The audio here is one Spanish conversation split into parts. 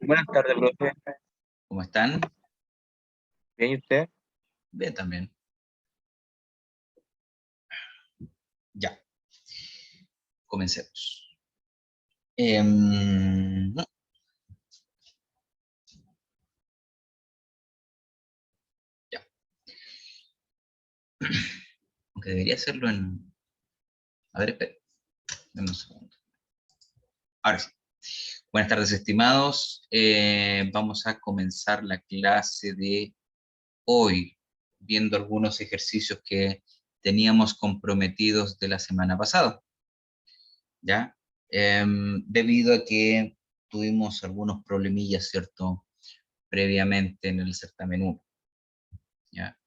Buenas tardes, profe. ¿Cómo están? ¿Bien y usted? Bien también. Ya, comencemos. No, ya. Aunque debería hacerlo en... A ver, espera. Dame un segundo. Ahora sí. Buenas tardes, estimados. Vamos a comenzar la clase de hoy, viendo algunos ejercicios que teníamos comprometidos de la semana pasada. ¿Ya? Debido a que tuvimos algunos problemillas, ¿cierto? Previamente en el certamen 1. ¿Ya?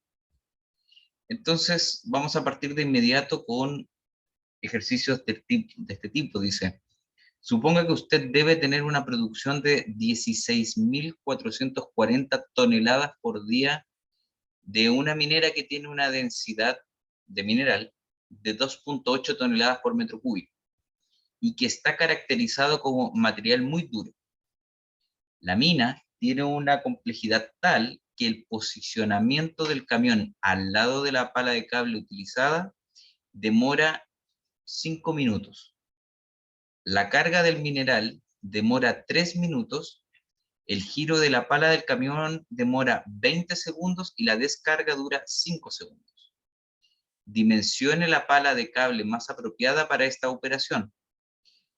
Entonces, vamos a partir de inmediato con ejercicios de este tipo. Dice, suponga que usted debe tener una producción de 16.440 toneladas por día de una minera que tiene una densidad de mineral de 2,8 toneladas por metro cúbico y que está caracterizado como material muy duro. La mina tiene una complejidad tal que el posicionamiento del camión al lado de la pala de cable utilizada demora 5 minutos. La carga del mineral demora 3 minutos, el giro de la pala del camión demora 20 segundos y la descarga dura 5 segundos. Dimensione la pala de cable más apropiada para esta operación.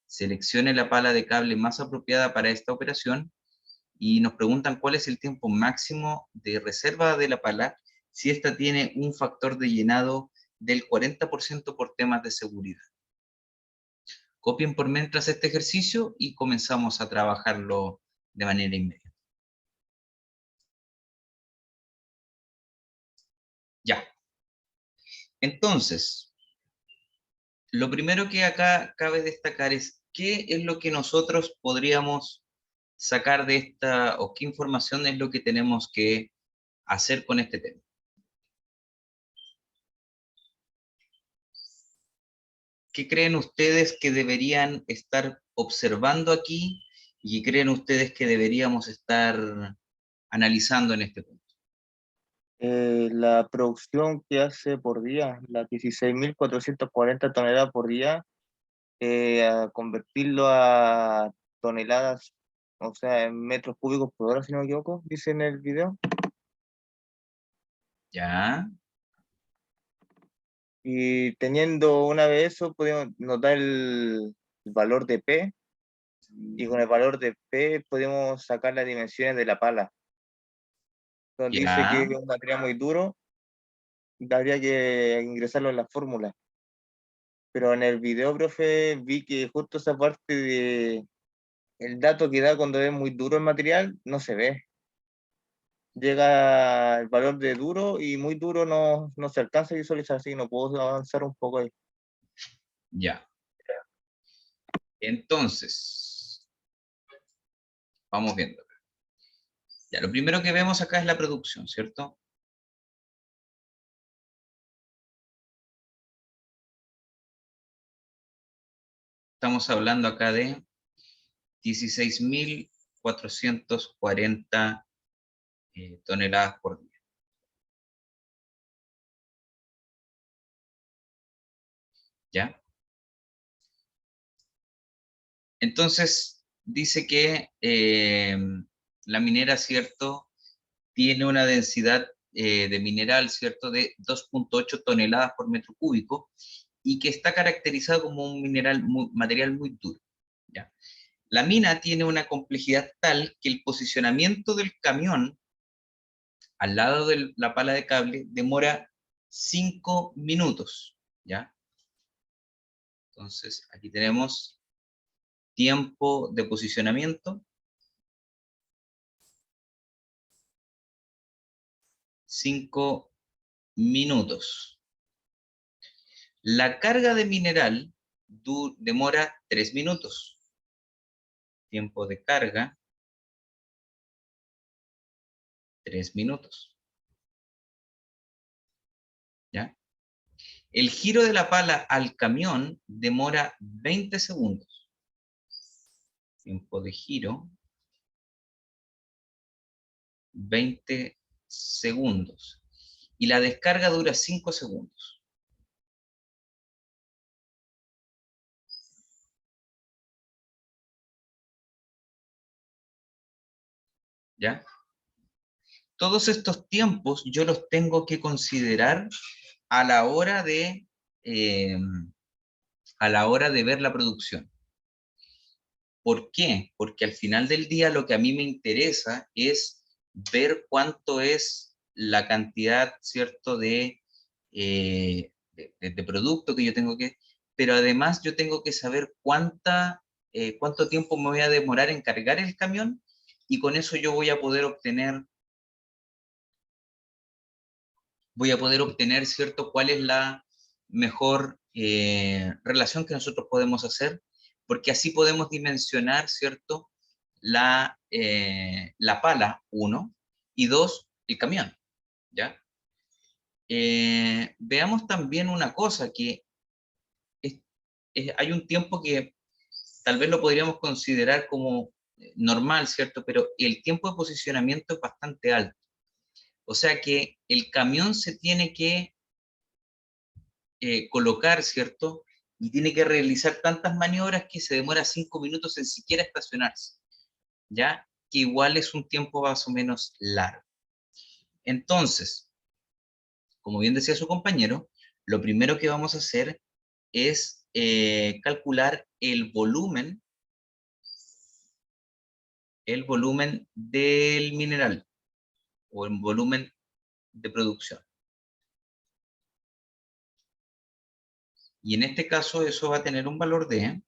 Seleccione la pala de cable más apropiada para esta operación y nos preguntan cuál es el tiempo máximo de reserva de la pala si esta tiene un factor de llenado del 40% por temas de seguridad. Copien por mientras este ejercicio y comenzamos a trabajarlo de manera inmediata. Ya. Entonces, lo primero que acá cabe destacar es qué es lo que nosotros podríamos sacar de esta, o qué información es lo que tenemos que hacer con este tema. ¿Qué creen ustedes que deberían estar observando aquí y qué creen ustedes que deberíamos estar analizando en este punto? La producción que hace por día, las 16.440 toneladas por día, a convertirlo a toneladas, o sea, en metros cúbicos por hora, si no me equivoco, dice en el video. ¿Ya? Y teniendo una vez eso, podemos notar el valor de P, y con el valor de P podemos sacar las dimensiones de la pala. Entonces dice que ¿Ya? es un material muy duro, habría que ingresarlo en la fórmula. Pero en el video, profe, vi que justo esa parte de el dato que da cuando es muy duro el material no se ve. Llega el valor de duro y muy duro no se alcanza a visualizar, así que no puedo avanzar un poco ahí. Ya. Entonces, vamos viendo. Ya, lo primero que vemos acá es la producción, ¿cierto? Estamos hablando acá de 16.440 toneladas por día. ¿Ya? Entonces, dice que la minera, ¿cierto?, tiene una densidad de mineral, ¿cierto?, de 2,8 toneladas por metro cúbico y que está caracterizado como un material muy duro. ¿Ya? La mina tiene una complejidad tal que el posicionamiento del camión al lado de la pala de cable demora 5 minutos. ¿Ya? Entonces, aquí tenemos tiempo de posicionamiento, 5 minutos. La carga de mineral demora 3 minutos. Tiempo de carga, 3 minutos. ¿Ya? El giro de la pala al camión demora 20 segundos. Tiempo de giro, 20 segundos. Y la descarga dura 5 segundos. ¿Ya? Todos estos tiempos yo los tengo que considerar a la hora de, ver la producción. ¿Por qué? Porque al final del día lo que a mí me interesa es ver cuánto es la cantidad, ¿cierto?, de producto que yo tengo que, pero además yo tengo que saber cuánto tiempo me voy a demorar en cargar el camión, y con eso yo voy a poder obtener, ¿cierto?, cuál es la mejor relación que nosotros podemos hacer, porque así podemos dimensionar, ¿cierto?, la pala, uno, y dos, el camión, ¿ya? Veamos también una cosa, que hay un tiempo que tal vez lo podríamos considerar como normal, ¿cierto? Pero el tiempo de posicionamiento es bastante alto. O sea que el camión se tiene que colocar, ¿cierto? Y tiene que realizar tantas maniobras que se demora 5 minutos en siquiera estacionarse, ¿ya? Que igual es un tiempo más o menos largo. Entonces, como bien decía su compañero, lo primero que vamos a hacer es calcular el volumen del mineral, o el volumen de producción. Y en este caso eso va a tener un valor de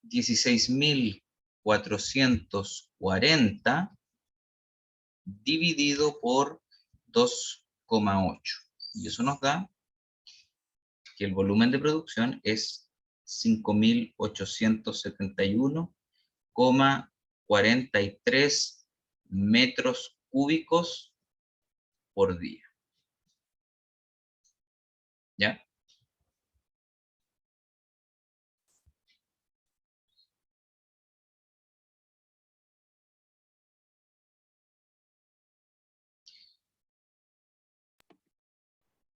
16.440 dividido por 2,8. Y eso nos da que el volumen de producción es 5.871,43 metros cúbicos por día. ¿Ya?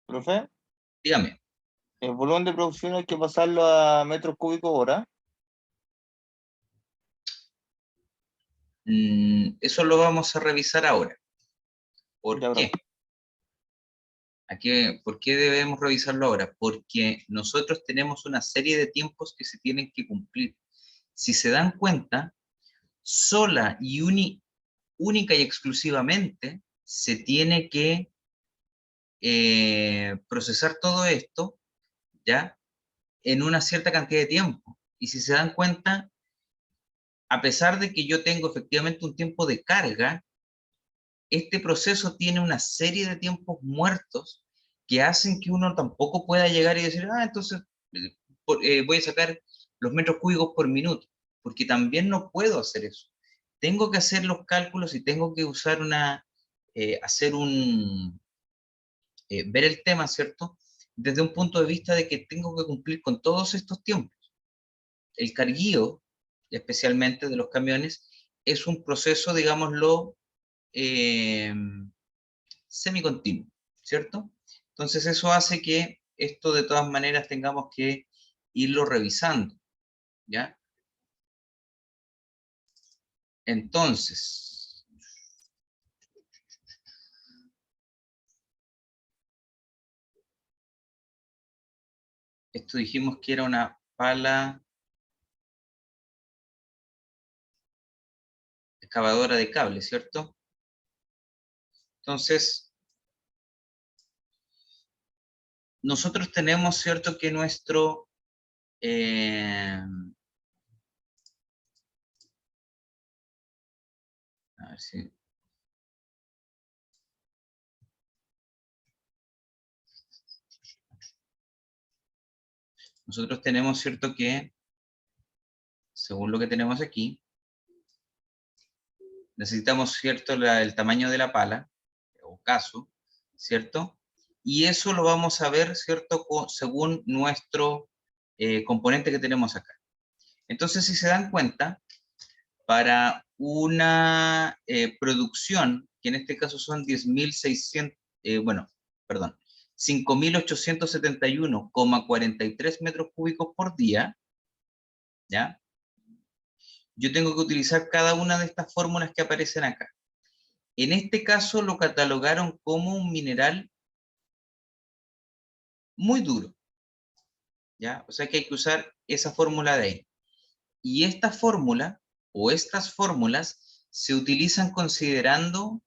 Profe, Dígame. el volumen de producción hay que pasarlo a metros cúbicos hora. Eso lo vamos a revisar ahora. ¿Por Ya, qué? profe. ¿Por qué debemos revisarlo ahora? Porque nosotros tenemos una serie de tiempos que se tienen que cumplir. Si se dan cuenta, sola y única y exclusivamente se tiene que procesar todo esto, ¿ya?, en una cierta cantidad de tiempo. Y si se dan cuenta, a pesar de que yo tengo efectivamente un tiempo de carga, este proceso tiene una serie de tiempos muertos que hacen que uno tampoco pueda llegar y decir, entonces voy a sacar los metros cúbicos por minuto, porque también no puedo hacer eso. Tengo que hacer los cálculos y tengo que usar ver el tema, ¿cierto?, desde un punto de vista de que tengo que cumplir con todos estos tiempos. El carguío, especialmente de los camiones, es un proceso, digámoslo, eh, semicontinuo, ¿cierto? Entonces eso hace que esto de todas maneras tengamos que irlo revisando, ¿ya? Entonces, esto dijimos que era una pala excavadora de cable, ¿cierto? Entonces, nosotros tenemos, ¿cierto?, que a ver si... Nosotros tenemos, ¿cierto?, que, según lo que tenemos aquí, necesitamos, ¿cierto?, el tamaño de la pala, o caso, ¿cierto? Y eso lo vamos a ver, ¿cierto?, según nuestro componente que tenemos acá. Entonces, si se dan cuenta, para una producción, que en este caso son 10.600, bueno, perdón, 5.871,43 metros cúbicos por día, ¿ya? Yo tengo que utilizar cada una de estas fórmulas que aparecen acá. En este caso lo catalogaron como un mineral muy duro, ¿ya? O sea que hay que usar esa fórmula de ahí. Y esta fórmula, o estas fórmulas, se utilizan considerando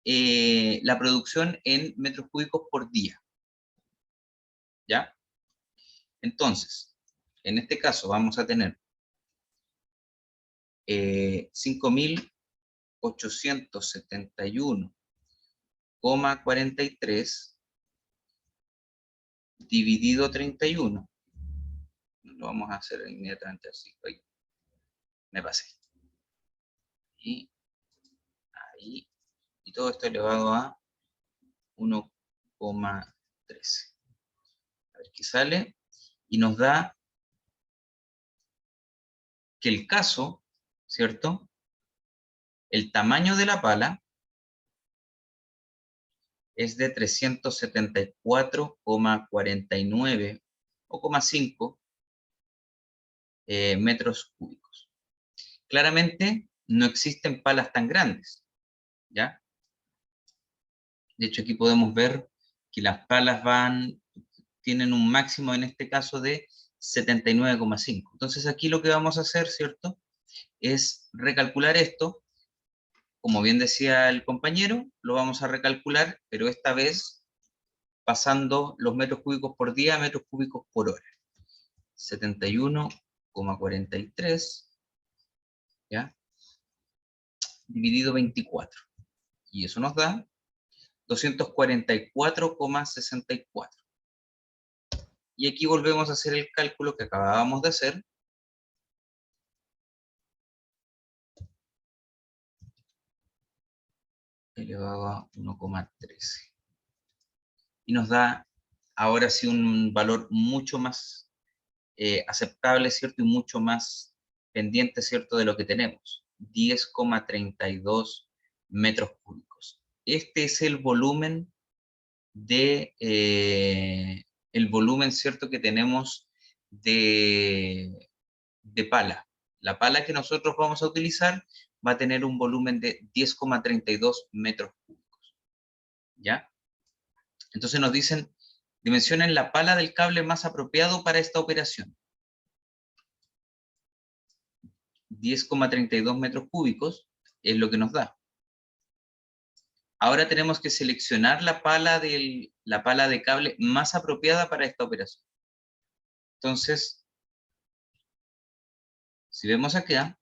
la producción en metros cúbicos por día, ¿ya? Entonces, en este caso vamos a tener 5.871,43 dividido 31. Lo vamos a hacer inmediatamente así. Oye, me pasé. Y ahí. Y todo esto elevado a 1,13. A ver qué sale. Y nos da que el caso, ¿cierto? El tamaño de la pala es de 374,49 o 5 metros cúbicos. Claramente no existen palas tan grandes, ¿ya? De hecho, aquí podemos ver que las palas tienen un máximo en este caso de 79,5. Entonces aquí lo que vamos a hacer, ¿cierto? Es recalcular esto. Como bien decía el compañero, lo vamos a recalcular, pero esta vez pasando los metros cúbicos por día a metros cúbicos por hora. 71,43, ¿ya? Dividido 24. Y eso nos da 244,64. Y aquí volvemos a hacer el cálculo que acabábamos de hacer. Elevado a 1,13. Y nos da ahora sí un valor mucho más aceptable, ¿cierto? Y mucho más pendiente, ¿cierto? De lo que tenemos. 10,32 metros cúbicos. Este es el volumen el volumen, ¿cierto? Que tenemos de pala. La pala que nosotros vamos a utilizar va a tener un volumen de 10,32 metros cúbicos. ¿Ya? Entonces nos dicen, dimensionen la pala del cable más apropiado para esta operación. 10,32 metros cúbicos es lo que nos da. Ahora tenemos que seleccionar la pala de cable más apropiada para esta operación. Entonces, si vemos acá,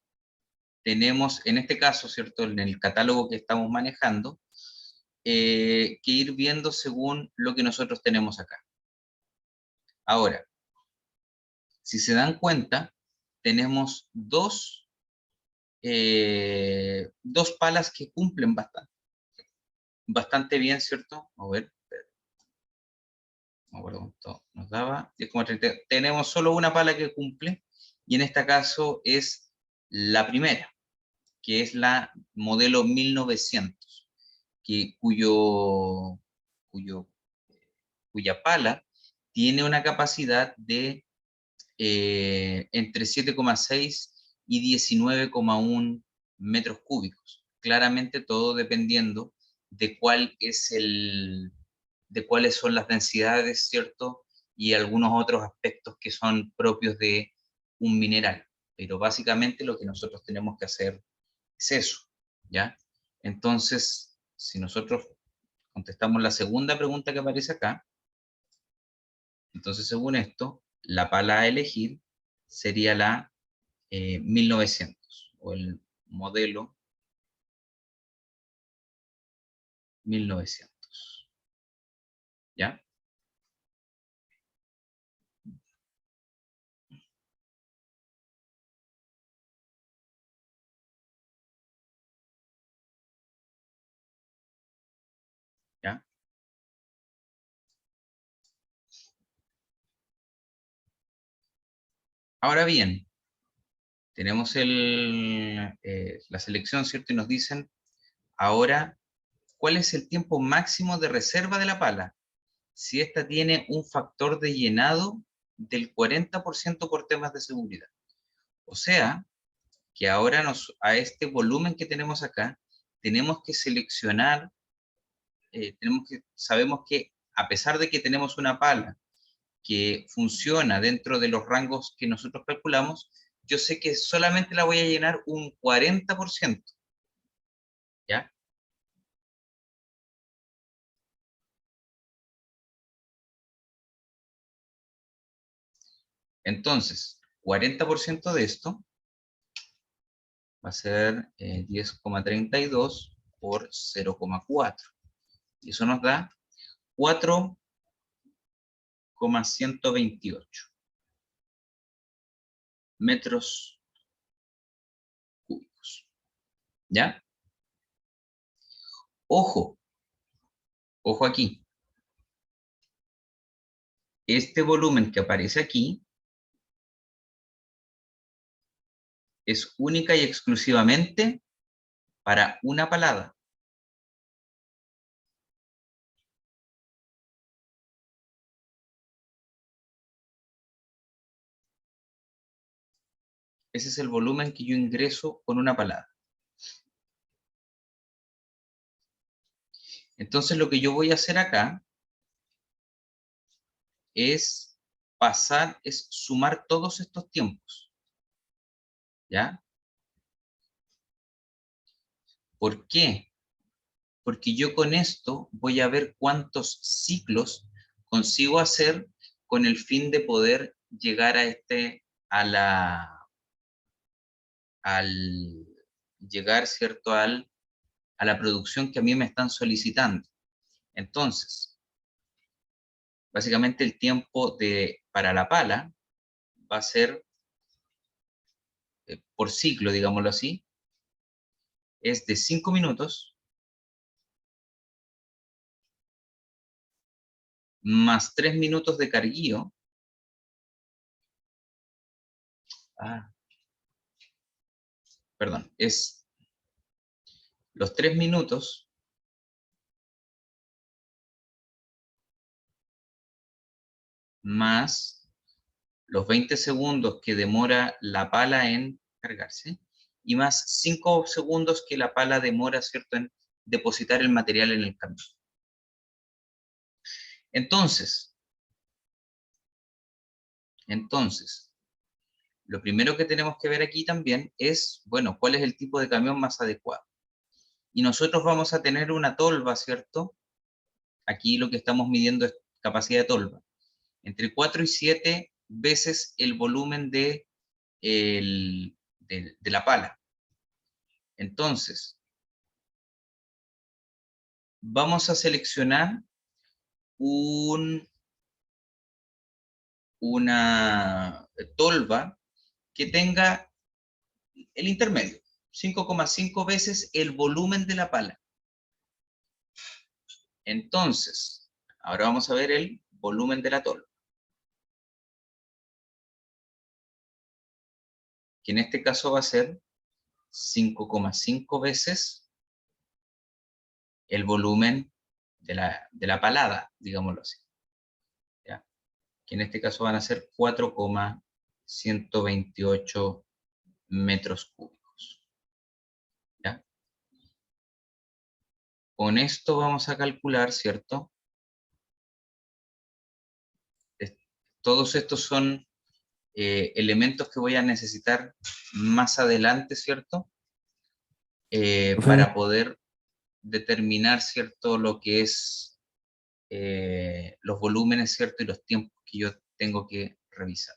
tenemos en este caso, ¿cierto? En el catálogo que estamos manejando, que ir viendo según lo que nosotros tenemos acá. Ahora, si se dan cuenta, tenemos dos palas que cumplen bastante bien, ¿cierto? A ver, no me acuerdo cuánto nos daba, 10,30. Tenemos solo una pala que cumple, y en este caso es la primera, que es la modelo 1900, cuya pala tiene una capacidad de entre 7,6 y 19,1 metros cúbicos. Claramente todo dependiendo de de cuáles son las densidades, ¿cierto? Y algunos otros aspectos que son propios de un mineral. Pero básicamente lo que nosotros tenemos que hacer es eso, ¿ya? Entonces, si nosotros contestamos la segunda pregunta que aparece acá, entonces según esto, la pala a elegir sería la 1900 o el modelo 1900, ¿ya? ¿Ya? Ahora bien, tenemos la selección, ¿cierto? Y nos dicen, ahora, ¿cuál es el tiempo máximo de reserva de la pala? Si esta tiene un factor de llenado del 40% por temas de seguridad. O sea, que ahora a este volumen que tenemos acá, tenemos que seleccionar, sabemos que a pesar de que tenemos una pala que funciona dentro de los rangos que nosotros calculamos, yo sé que solamente la voy a llenar un 40%, ¿ya? Entonces, 40% de esto va a ser 10,32 por 0,4. Y eso nos da 4,128 metros cúbicos. ¿Ya? Ojo, ojo aquí. Este volumen que aparece aquí es única y exclusivamente para una palada. Ese es el volumen que yo ingreso con una palada. Entonces lo que yo voy a hacer acá es sumar todos estos tiempos. ¿Ya? ¿Por qué? Porque yo con esto voy a ver cuántos ciclos consigo hacer con el fin de poder llegar al llegar, ¿cierto?, a la producción que a mí me están solicitando. Entonces, básicamente el tiempo para la pala va a ser, por ciclo, digámoslo así, es de 5 minutos más 3 minutos de carguío. Perdón, es los 3 minutos más los 20 segundos que demora la pala en cargarse, y más 5 segundos que la pala demora, ¿cierto?, en depositar el material en el camión. Entonces, lo primero que tenemos que ver aquí también es, bueno, ¿cuál es el tipo de camión más adecuado? Y nosotros vamos a tener una tolva, ¿cierto? Aquí lo que estamos midiendo es capacidad de tolva. Entre 4 y 7 veces el volumen de la pala. Entonces, vamos a seleccionar una tolva que tenga el intermedio, 5,5 veces el volumen de la pala. Entonces, ahora vamos a ver el volumen de la tolva, que en este caso va a ser 5,5 veces el volumen de la palada, digámoslo así. ¿Ya? Que en este caso van a ser 4,128 metros cúbicos. ¿Ya? Con esto vamos a calcular, ¿cierto? Todos estos son elementos que voy a necesitar más adelante, ¿cierto? Para poder determinar, ¿cierto?, lo que es los volúmenes, ¿cierto?, y los tiempos que yo tengo que revisar.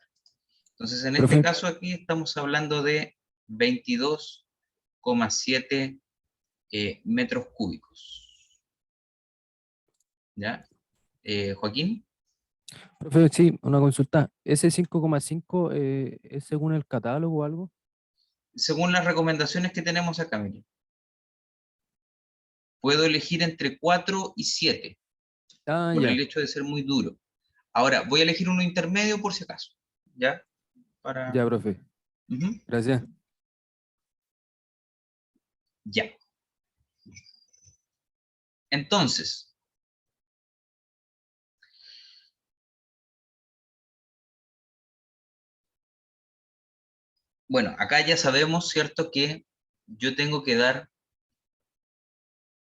Entonces, en este caso aquí estamos hablando de 22,7 metros cúbicos. ¿Ya? Joaquín. Profe, sí, una consulta. ¿Ese 5,5 es según el catálogo o algo? Según las recomendaciones que tenemos acá, mire. Puedo elegir entre 4 y 7, por el hecho de ser muy duro. Ahora, voy a elegir uno intermedio por si acaso, ¿ya? Ya, profe. Ujú. Gracias. Ya. Entonces, bueno, acá ya sabemos, ¿cierto? Que yo tengo que dar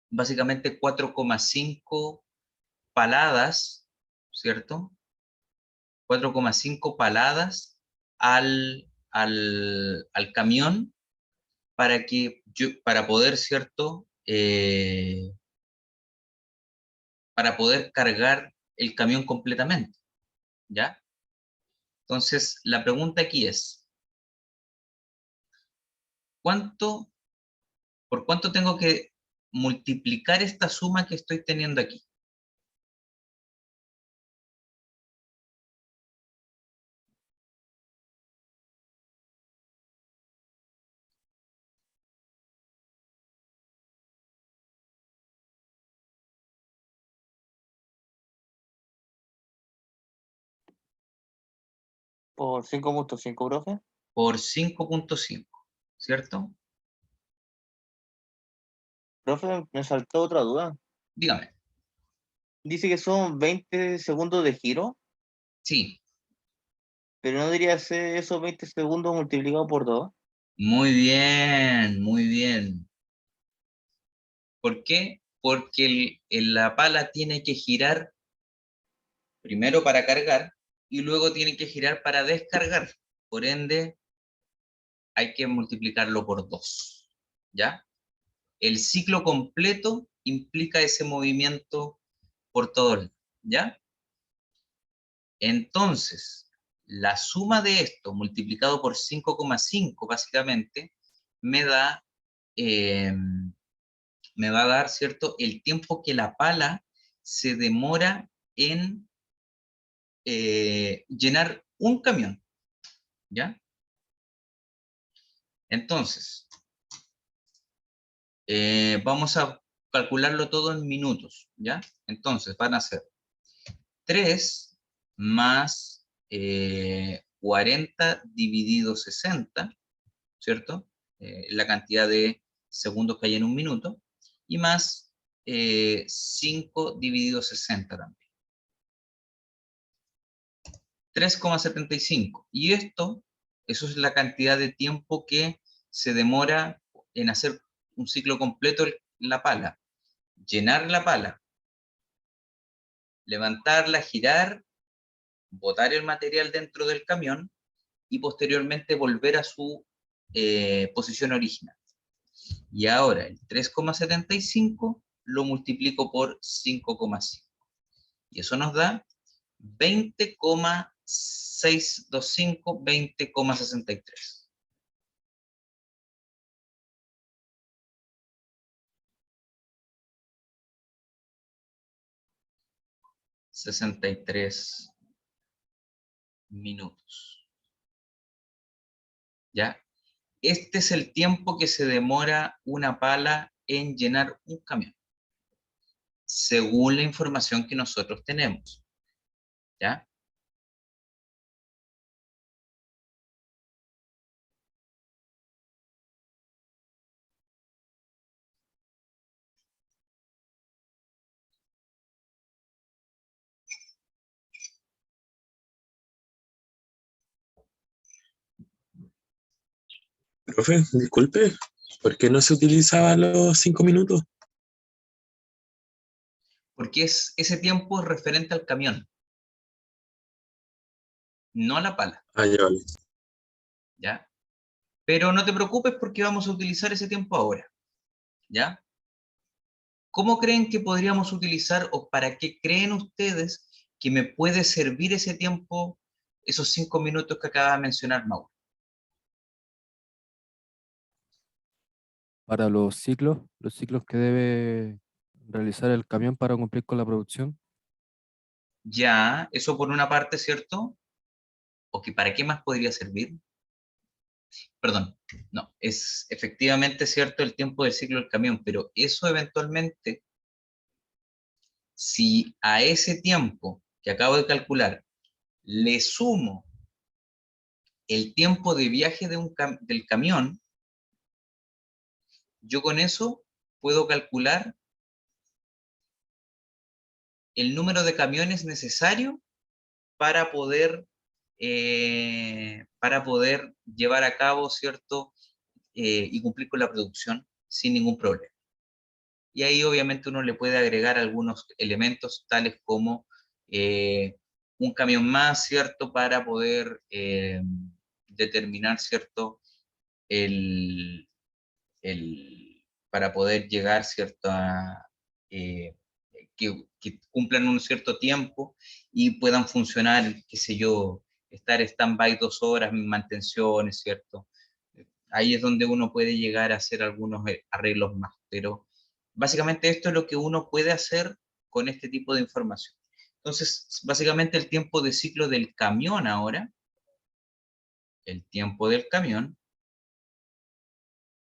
básicamente 4,5 paladas, ¿cierto? 4,5 paladas al camión para poder, ¿cierto? Para poder cargar el camión completamente, ¿ya? Entonces, la pregunta aquí es, ¿cuánto, por cuánto tengo que multiplicar esta suma que estoy teniendo aquí? Por 5.5, profe. Por 5,5, ¿cierto? Profe, me saltó otra duda. Dígame. Dice que son 20 segundos de giro, Sí, pero no debería ser esos 20 segundos multiplicados por 2. muy bien, muy bien. ¿Por qué? Porque la pala tiene que girar primero para cargar y luego tiene que girar para descargar. Por ende, hay que multiplicarlo por 2, ¿ya? El ciclo completo implica ese movimiento por todo el, ¿ya? Entonces, la suma de esto multiplicado por 5,5 básicamente me da, eh, me va a dar, ¿cierto?, el tiempo que la pala se demora en llenar un camión, ¿ya? Entonces, vamos a calcularlo todo en minutos, ¿ya? Entonces, van a ser 3 más 40 dividido 60, ¿cierto? La cantidad de segundos que hay en un minuto, y más 5 dividido 60 también. 3,75. Y esto, eso es la cantidad de tiempo que se demora en hacer un ciclo completo la pala. Llenar la pala, levantarla, girar, botar el material dentro del camión y posteriormente volver a su posición original. Y ahora el 3,75 lo multiplico por 5,5. Y eso nos da 20,625, 20,63. 63 minutos. ¿Ya? Este es el tiempo que se demora una pala en llenar un camión, según la información que nosotros tenemos. ¿Ya? Profe, disculpe, ¿por qué no se utilizaban los 5 minutos? Porque ese tiempo es referente al camión, no a la pala. Ah, ya vale. ¿Ya? Pero no te preocupes porque vamos a utilizar ese tiempo ahora. ¿Ya? ¿Cómo creen que podríamos utilizar o para qué creen ustedes que me puede servir ese tiempo, esos 5 minutos que acaba de mencionar Mauro? Para los ciclos que debe realizar el camión para cumplir con la producción. Ya, eso por una parte, ¿cierto? ¿O que para qué más podría servir? Perdón, no, es efectivamente cierto el tiempo del ciclo del camión, pero eso eventualmente, si a ese tiempo que acabo de calcular le sumo el tiempo de viaje del camión, yo con eso puedo calcular el número de camiones necesario para poder llevar a cabo, ¿cierto? Y cumplir con la producción sin ningún problema. Y ahí obviamente uno le puede agregar algunos elementos tales como un camión más, ¿cierto? Para poder determinar, ¿cierto? El, para poder llegar, ¿cierto? Que cumplan un cierto tiempo y puedan funcionar, qué sé yo, estar stand-by 2 horas en mantenciones, ¿cierto? Ahí es donde uno puede llegar a hacer algunos arreglos más, pero básicamente esto es lo que uno puede hacer con este tipo de información. Entonces, básicamente el tiempo de ciclo del camión ahora, el tiempo del camión,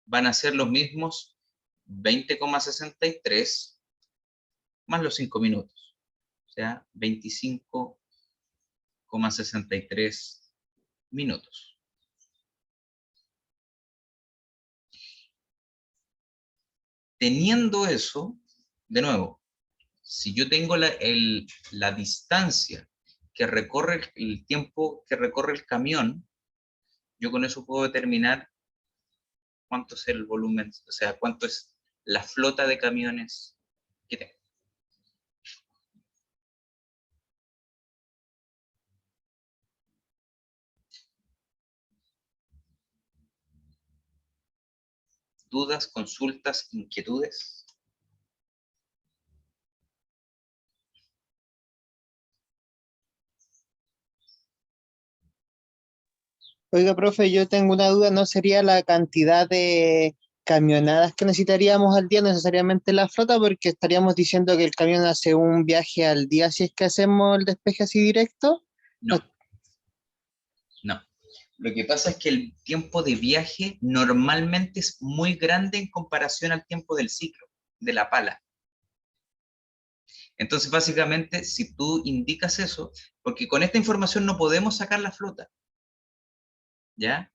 van a ser los mismos 20,63 más los 5 minutos, o sea, 25,63 minutos. Teniendo eso, de nuevo, si yo tengo la distancia que recorre el tiempo que recorre el camión, yo con eso puedo determinar cuánto es el volumen, o sea, cuánto es la flota de camiones que tengo. ¿Dudas, consultas, inquietudes? Oiga, profe, yo tengo una duda, ¿no sería la cantidad de camionadas que necesitaríamos al día necesariamente la flota? Porque estaríamos diciendo que el camión hace un viaje al día si es que hacemos el despeje así directo. No, no. Lo que pasa es que el tiempo de viaje normalmente es muy grande en comparación al tiempo del ciclo, de la pala. Entonces, básicamente, si tú indicas eso, porque con esta información no podemos sacar la flota, ¿ya?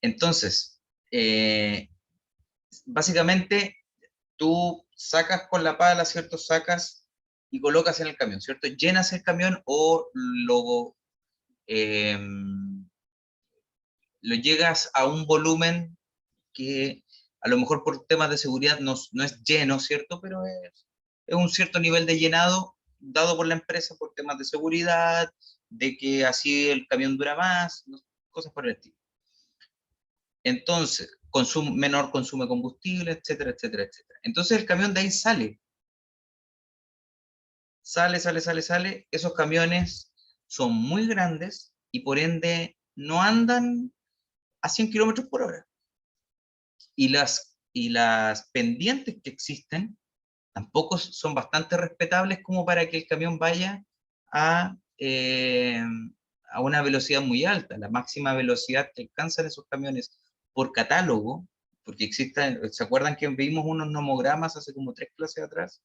Entonces, básicamente, tú sacas con la pala, ¿cierto? Sacas y colocas en el camión, ¿cierto? Llenas el camión o eh, lo llegas a un volumen que a lo mejor por temas de seguridad no es lleno, ¿cierto? Pero es un cierto nivel de llenado dado por la empresa por temas de seguridad, de que así el camión dura más, cosas por el estilo. Entonces, menor consumo de combustible, etcétera, etcétera, etcétera. Entonces el camión de ahí sale. Sale. Esos camiones son muy grandes y por ende no andan a 100 kilómetros por hora. Y las pendientes que existen tampoco son bastante respetables como para que el camión vaya a, eh, a una velocidad muy alta. La máxima velocidad que alcanzan esos camiones por catálogo, porque existen, ¿se acuerdan que vimos unos nomogramas hace como 3 clases atrás?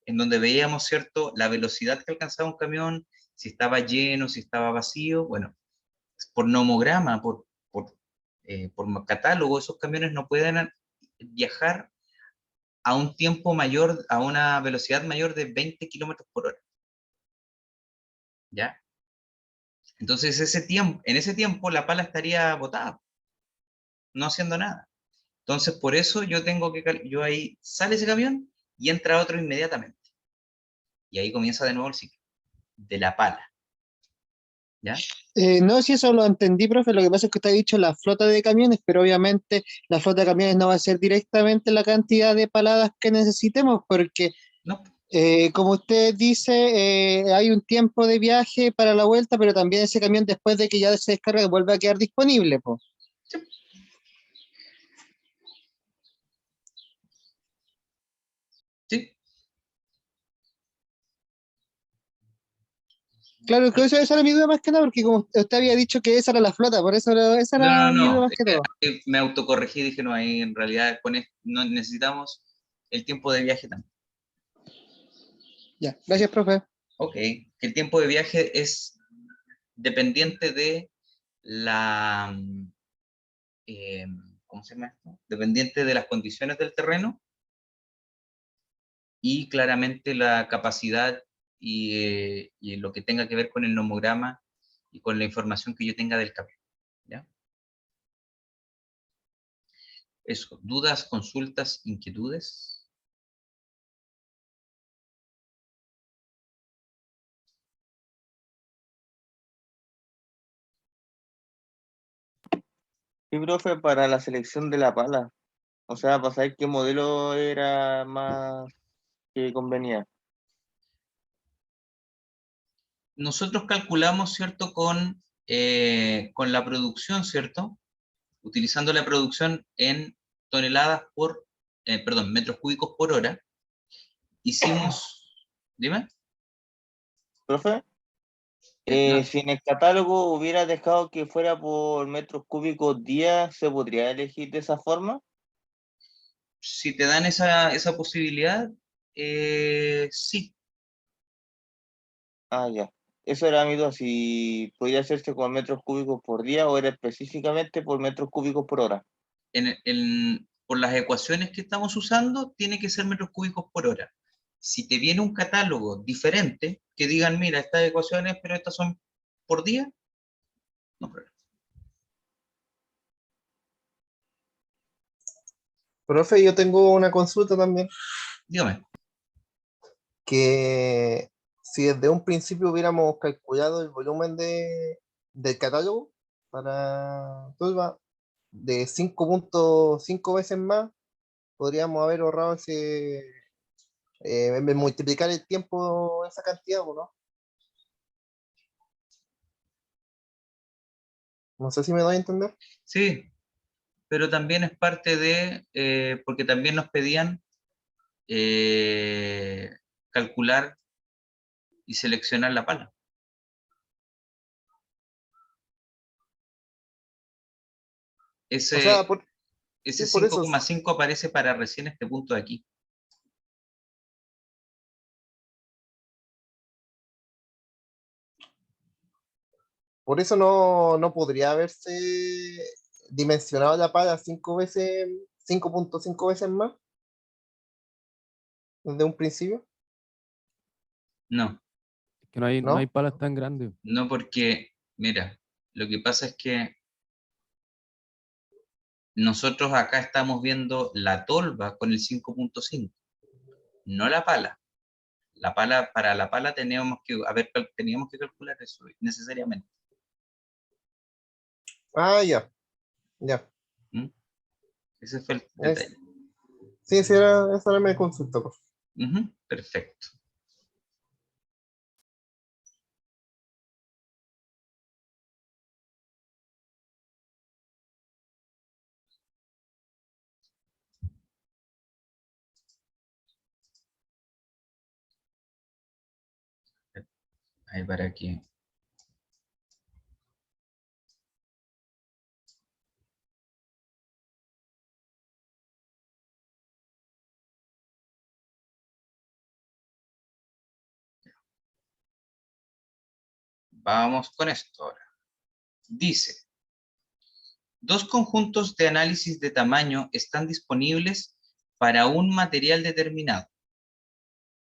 En donde veíamos, ¿cierto?, la velocidad que alcanzaba un camión, si estaba lleno, si estaba vacío. Bueno, por nomograma, por catálogo, esos camiones no pueden viajar a un tiempo mayor, a una velocidad mayor de 20 kilómetros por hora. ¿Ya? Entonces en ese tiempo la pala estaría botada, no haciendo nada. Entonces por eso yo ahí sale ese camión y entra otro inmediatamente. Y ahí comienza de nuevo el ciclo de la pala. ¿Ya? No, si eso lo entendí, profe, lo que pasa es que usted ha dicho la flota de camiones, pero obviamente la flota de camiones no va a ser directamente la cantidad de paladas que necesitemos, porque No. como usted dice, hay un tiempo de viaje para la vuelta, pero también ese camión después de que ya se descarga vuelve a quedar disponible, pues. Sí. Sí. Claro, que esa era mi duda más que nada, porque como usted había dicho que esa era la flota, por eso esa era mi duda No. más que todo. Me autocorregí, dije, no, ahí en realidad no necesitamos el tiempo de viaje también. Ya, gracias, profe. Ok, que el tiempo de viaje es dependiente de la, ¿cómo se llama esto? Dependiente de las condiciones del terreno y claramente la capacidad y lo que tenga que ver con el nomograma y con la información que yo tenga del camión. ¿Ya? Eso, dudas, consultas, inquietudes. Sí, profe, para la selección de la pala. O sea, para saber qué modelo era más que convenía. Nosotros calculamos, ¿cierto? Con la producción, ¿cierto? Utilizando la producción en toneladas por, perdón, metros cúbicos por hora. Hicimos, dime. Profe, No, si en el catálogo hubiera dejado que fuera por metros cúbicos día, ¿se podría elegir de esa forma? si te dan esa posibilidad, sí. Ah, ya. Eso era mi duda, si podía hacerse con metros cúbicos por día o era específicamente por metros cúbicos por hora. Por las ecuaciones que estamos usando, tiene que ser metros cúbicos por hora. Si te viene un catálogo diferente, que digan, mira, estas ecuaciones, pero estas son por día, no problema. Profe, yo tengo una consulta también, Dígame. que si desde un principio hubiéramos calculado el volumen del catálogo para Tolva de 5.5 veces más, podríamos haber ahorrado multiplicar el tiempo esa cantidad, ¿o no? No sé si me doy a entender. Sí, pero también es parte porque también nos pedían eh, calcular y seleccionar la pala. O sea, Ese sí, por eso. 5,5 aparece para recién este punto de aquí. Por eso no podría haberse dimensionado la pala 5.5 veces más desde un principio, No, Que no hay ¿no? palas tan grandes. no porque, mira, lo que pasa es que nosotros acá estamos viendo la tolva con el 5,5, no la pala. Para la pala teníamos que calcular eso necesariamente. Ah, ya, ya. ¿Mm? Ese fue el Es, detalle. sí, sí, esa era mi consulta, pues. Ujú, perfecto. Ahí para aquí. Vamos con esto ahora. Dice, dos conjuntos de análisis de tamaño están disponibles para un material determinado.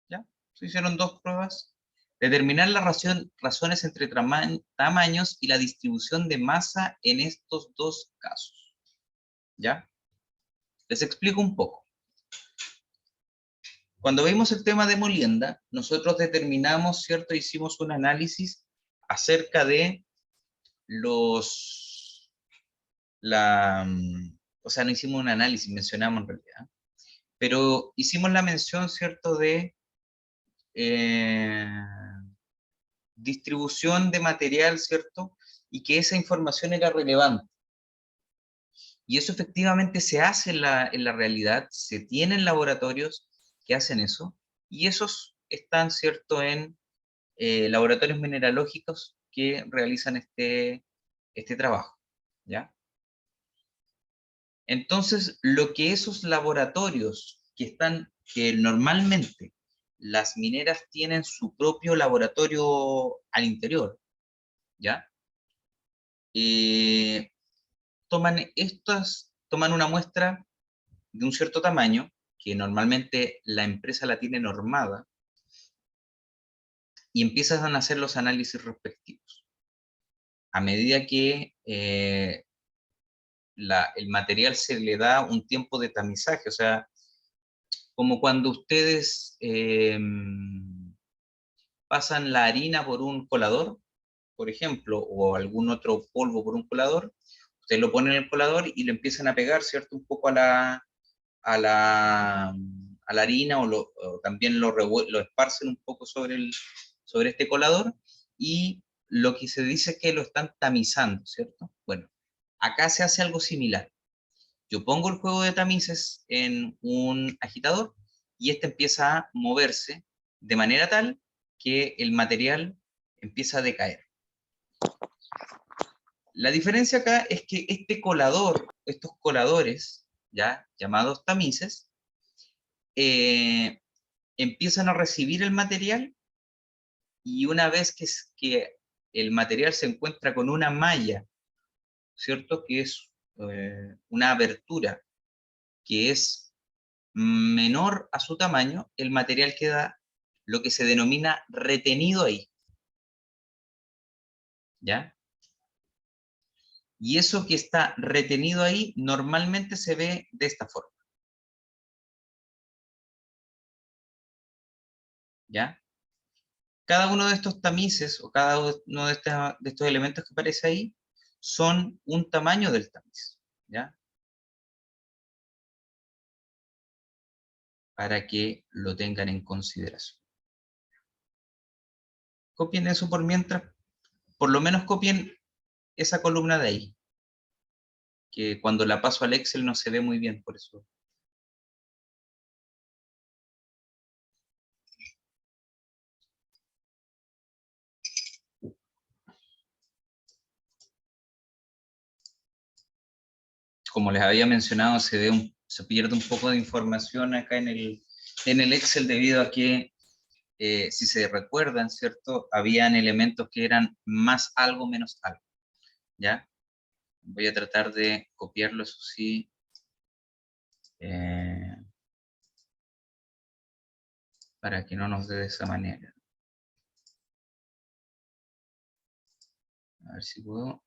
¿Ya? Se hicieron dos pruebas. Determinar las razones entre tamaños y la distribución de masa en estos dos casos. ¿Ya? Les explico un poco. Cuando vimos el tema de molienda, nosotros determinamos, ¿cierto? Hicimos un análisis acerca de o sea, no hicimos un análisis, mencionamos en realidad, pero hicimos la mención, ¿cierto? De eh, distribución de material, ¿cierto? Y que esa información era relevante. Y eso efectivamente se hace en la realidad, se tienen laboratorios que hacen eso, y esos están, ¿cierto?, en laboratorios mineralógicos que realizan este trabajo, ¿ya? Entonces, lo que esos laboratorios que normalmente las mineras tienen su propio laboratorio al interior, ¿ya? toman una muestra de un cierto tamaño, que normalmente la empresa la tiene normada, y empiezan a hacer los análisis respectivos. A medida que el material se le da un tiempo de tamizaje, o sea, como cuando ustedes pasan la harina por un colador, por ejemplo, o algún otro polvo por un colador, ustedes lo ponen en el colador y lo empiezan a pegar, ¿cierto? Un poco a la harina, o también lo esparcen un poco sobre este colador, y lo que se dice es que lo están tamizando, ¿cierto? Bueno, acá se hace algo similar. Yo pongo el juego de tamices en un agitador y este empieza a moverse de manera tal que el material empieza a decaer. La diferencia acá es que este colador, estos coladores, ya llamados tamices, empiezan a recibir el material, y una vez que el material se encuentra con una malla, ¿cierto? Que es una abertura que es menor a su tamaño, el material queda lo que se denomina retenido ahí. ¿Ya? Y eso que está retenido ahí normalmente se ve de esta forma. ¿Ya? Cada uno de estos tamices, o cada uno de estos elementos que aparece ahí, son un tamaño del tamiz. ¿Ya? Para que lo tengan en consideración. Copien eso por mientras, por lo menos copien esa columna de ahí, que cuando la paso al Excel no se ve muy bien, por eso. Como les había mencionado, se pierde un poco de información acá en el Excel, debido a que, si se recuerdan, ¿cierto? Habían elementos que eran más algo menos algo. ¿Ya? Voy a tratar de copiarlo, eso sí. Para que no nos dé de esa manera. A ver si puedo.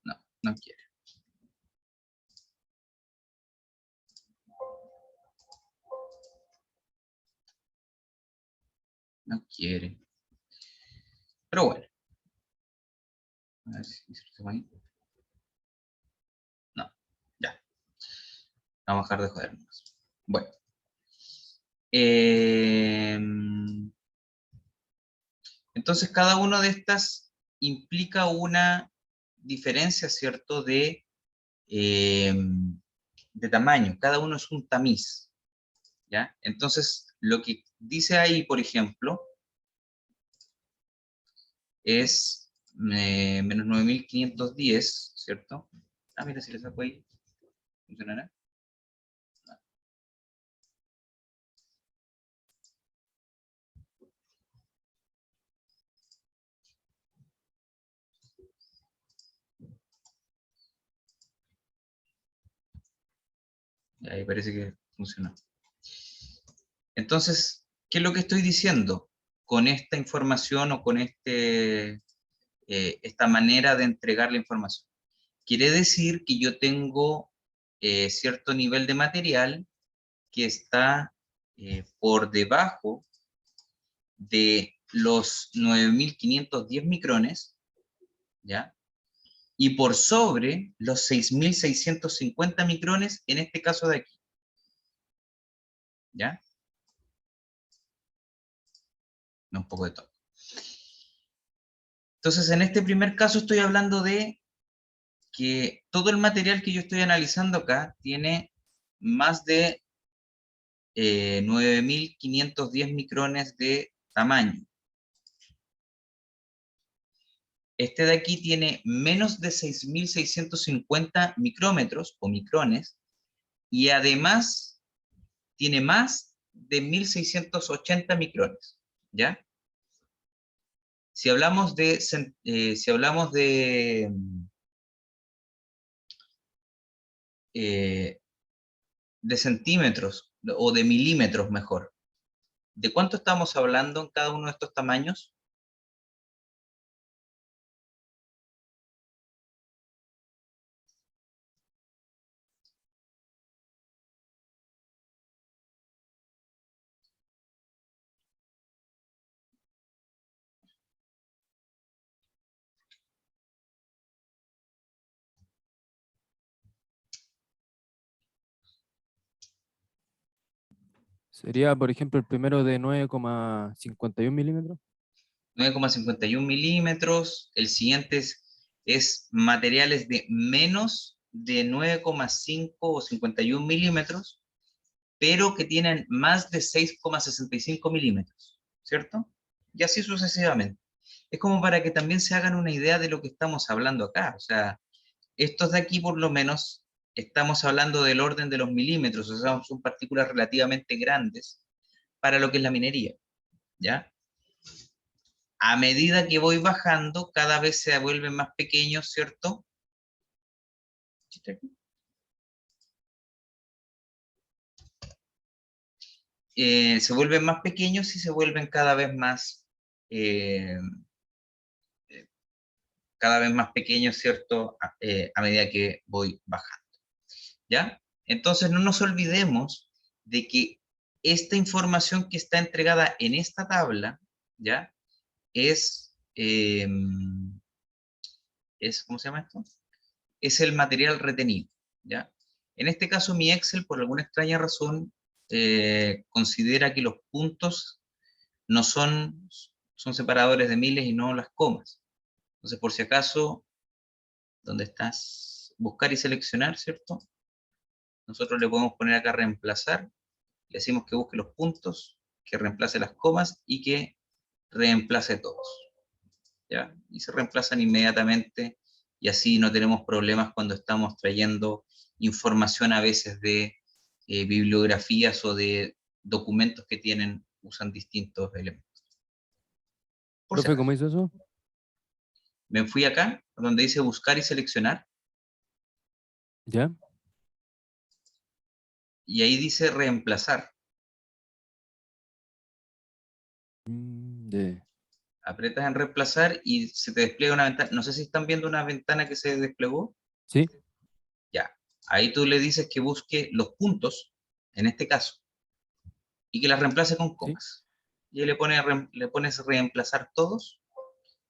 No, no quiere. No quiere. Pero bueno. A ver si insertamos ahí. No, ya. Vamos a dejar de jodernos. Bueno. Entonces, cada una de estas implica una diferencia, ¿cierto? De tamaño. Cada uno es un tamiz. ¿Ya? Entonces, lo que dice ahí, por ejemplo, es menos 9510, ¿cierto? Ah, mira, si le saco ahí, ¿funcionará? Y ahí parece que funcionó. Entonces, ¿qué es lo que estoy diciendo con esta información, o con esta manera de entregar la información? Quiere decir que yo tengo cierto nivel de material que está por debajo de los 9510 micrones, ¿ya? Y por sobre los 6650 micrones en este caso de aquí. ¿Ya? Un poco de todo. Entonces, en este primer caso estoy hablando de que todo el material que yo estoy analizando acá tiene más de 9.510 micrones de tamaño. Este de aquí tiene menos de 6.650 micrómetros o micrones, y además tiene más de 1.680 micrones, ¿ya? Si hablamos de centímetros o de milímetros mejor, ¿de cuánto estamos hablando en cada uno de estos tamaños? Sería, por ejemplo, el primero de 9,51 milímetros. 9,51 milímetros. El siguiente es materiales de menos de 9,5 o 51 milímetros, pero que tienen más de 6,65 milímetros, ¿cierto? Y así sucesivamente. Es como para que también se hagan una idea de lo que estamos hablando acá. O sea, estos de aquí por lo menos estamos hablando del orden de los milímetros, o sea, son partículas relativamente grandes para lo que es la minería, ¿ya? A medida que voy bajando, cada vez se vuelven más pequeños, ¿cierto? Se vuelven más pequeños y se vuelven eh, cada vez más pequeños, ¿cierto? A medida que voy bajando, ¿ya? Entonces no nos olvidemos de que esta información que está entregada en esta tabla, ¿ya? ¿Cómo se llama esto? Es el material retenido, ¿ya? En este caso mi Excel, por alguna extraña razón, considera que los puntos no son separadores de miles y no las comas. Entonces, por si acaso, ¿dónde estás? Buscar y seleccionar, ¿cierto? Nosotros le podemos poner acá reemplazar, le decimos que busque los puntos, que reemplace las comas y que reemplace todos, ¿ya? Y se reemplazan inmediatamente, y así no tenemos problemas cuando estamos trayendo información a veces de bibliografías o de documentos que usan distintos elementos. Por si Profe, acaso. ¿cómo hizo eso? Me fui acá, donde dice buscar y seleccionar, ¿Ya? y ahí dice reemplazar. De... Apretas en reemplazar y se te despliega una ventana. No sé si están viendo una ventana que se desplegó. ¿Sí? Ya. Ahí tú le dices que busque los puntos, en este caso, y que las reemplace con ¿Sí? comas. Y ahí le pones reemplazar todos,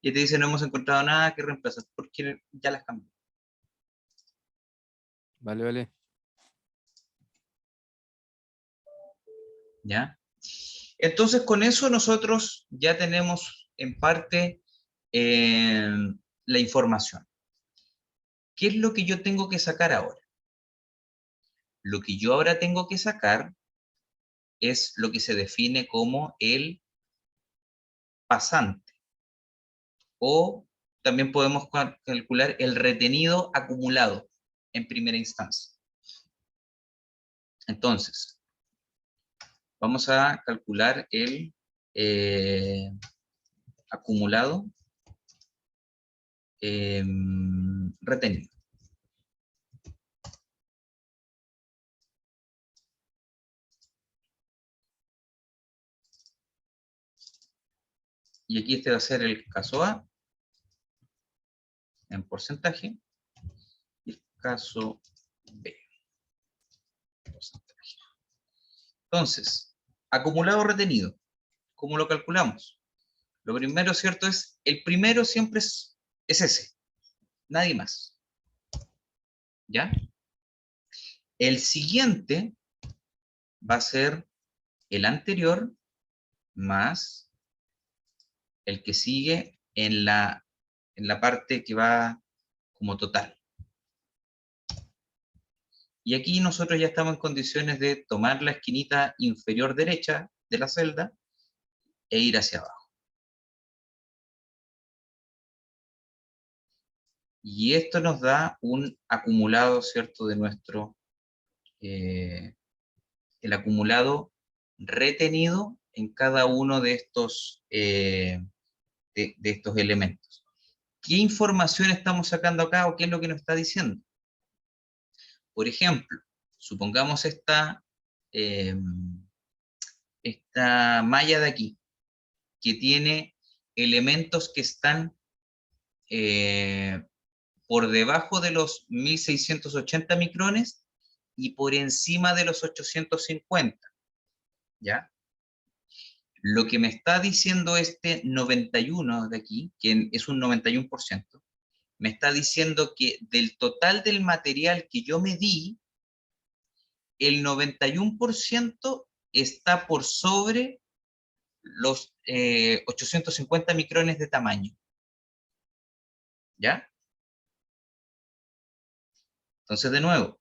y te dice no hemos encontrado nada que reemplazar, porque ya las cambió. Vale, vale. ¿Ya? Entonces con eso nosotros ya tenemos en parte la información. ¿Qué es lo que yo tengo que sacar ahora? Lo que yo ahora tengo que sacar es lo que se define como el pasante, o también podemos calcular el retenido acumulado en primera instancia. Entonces, vamos a calcular el acumulado retenido. Y aquí este va a ser el caso A, en porcentaje, y el caso B, en porcentaje. Entonces, acumulado retenido, ¿cómo lo calculamos? Lo primero, ¿cierto? El primero siempre es ese, nadie más. ¿Ya? El siguiente va a ser el anterior más el que sigue en la parte que va como total. Y aquí nosotros ya estamos en condiciones de tomar la esquinita inferior derecha de la celda e ir hacia abajo. Y esto nos da un acumulado, ¿cierto?, de nuestro, el acumulado retenido en cada uno de estos, de estos elementos. ¿Qué información estamos sacando acá o qué es lo que nos está diciendo? Por ejemplo, supongamos esta malla de aquí, que tiene elementos que están por debajo de los 1680 micrones y por encima de los 850, ¿ya? Lo que me está diciendo este 91 de aquí, que es un 91%, me está diciendo que del total del material que yo medí, el 91% está por sobre los 850 micrones de tamaño. ¿Ya? Entonces, de nuevo,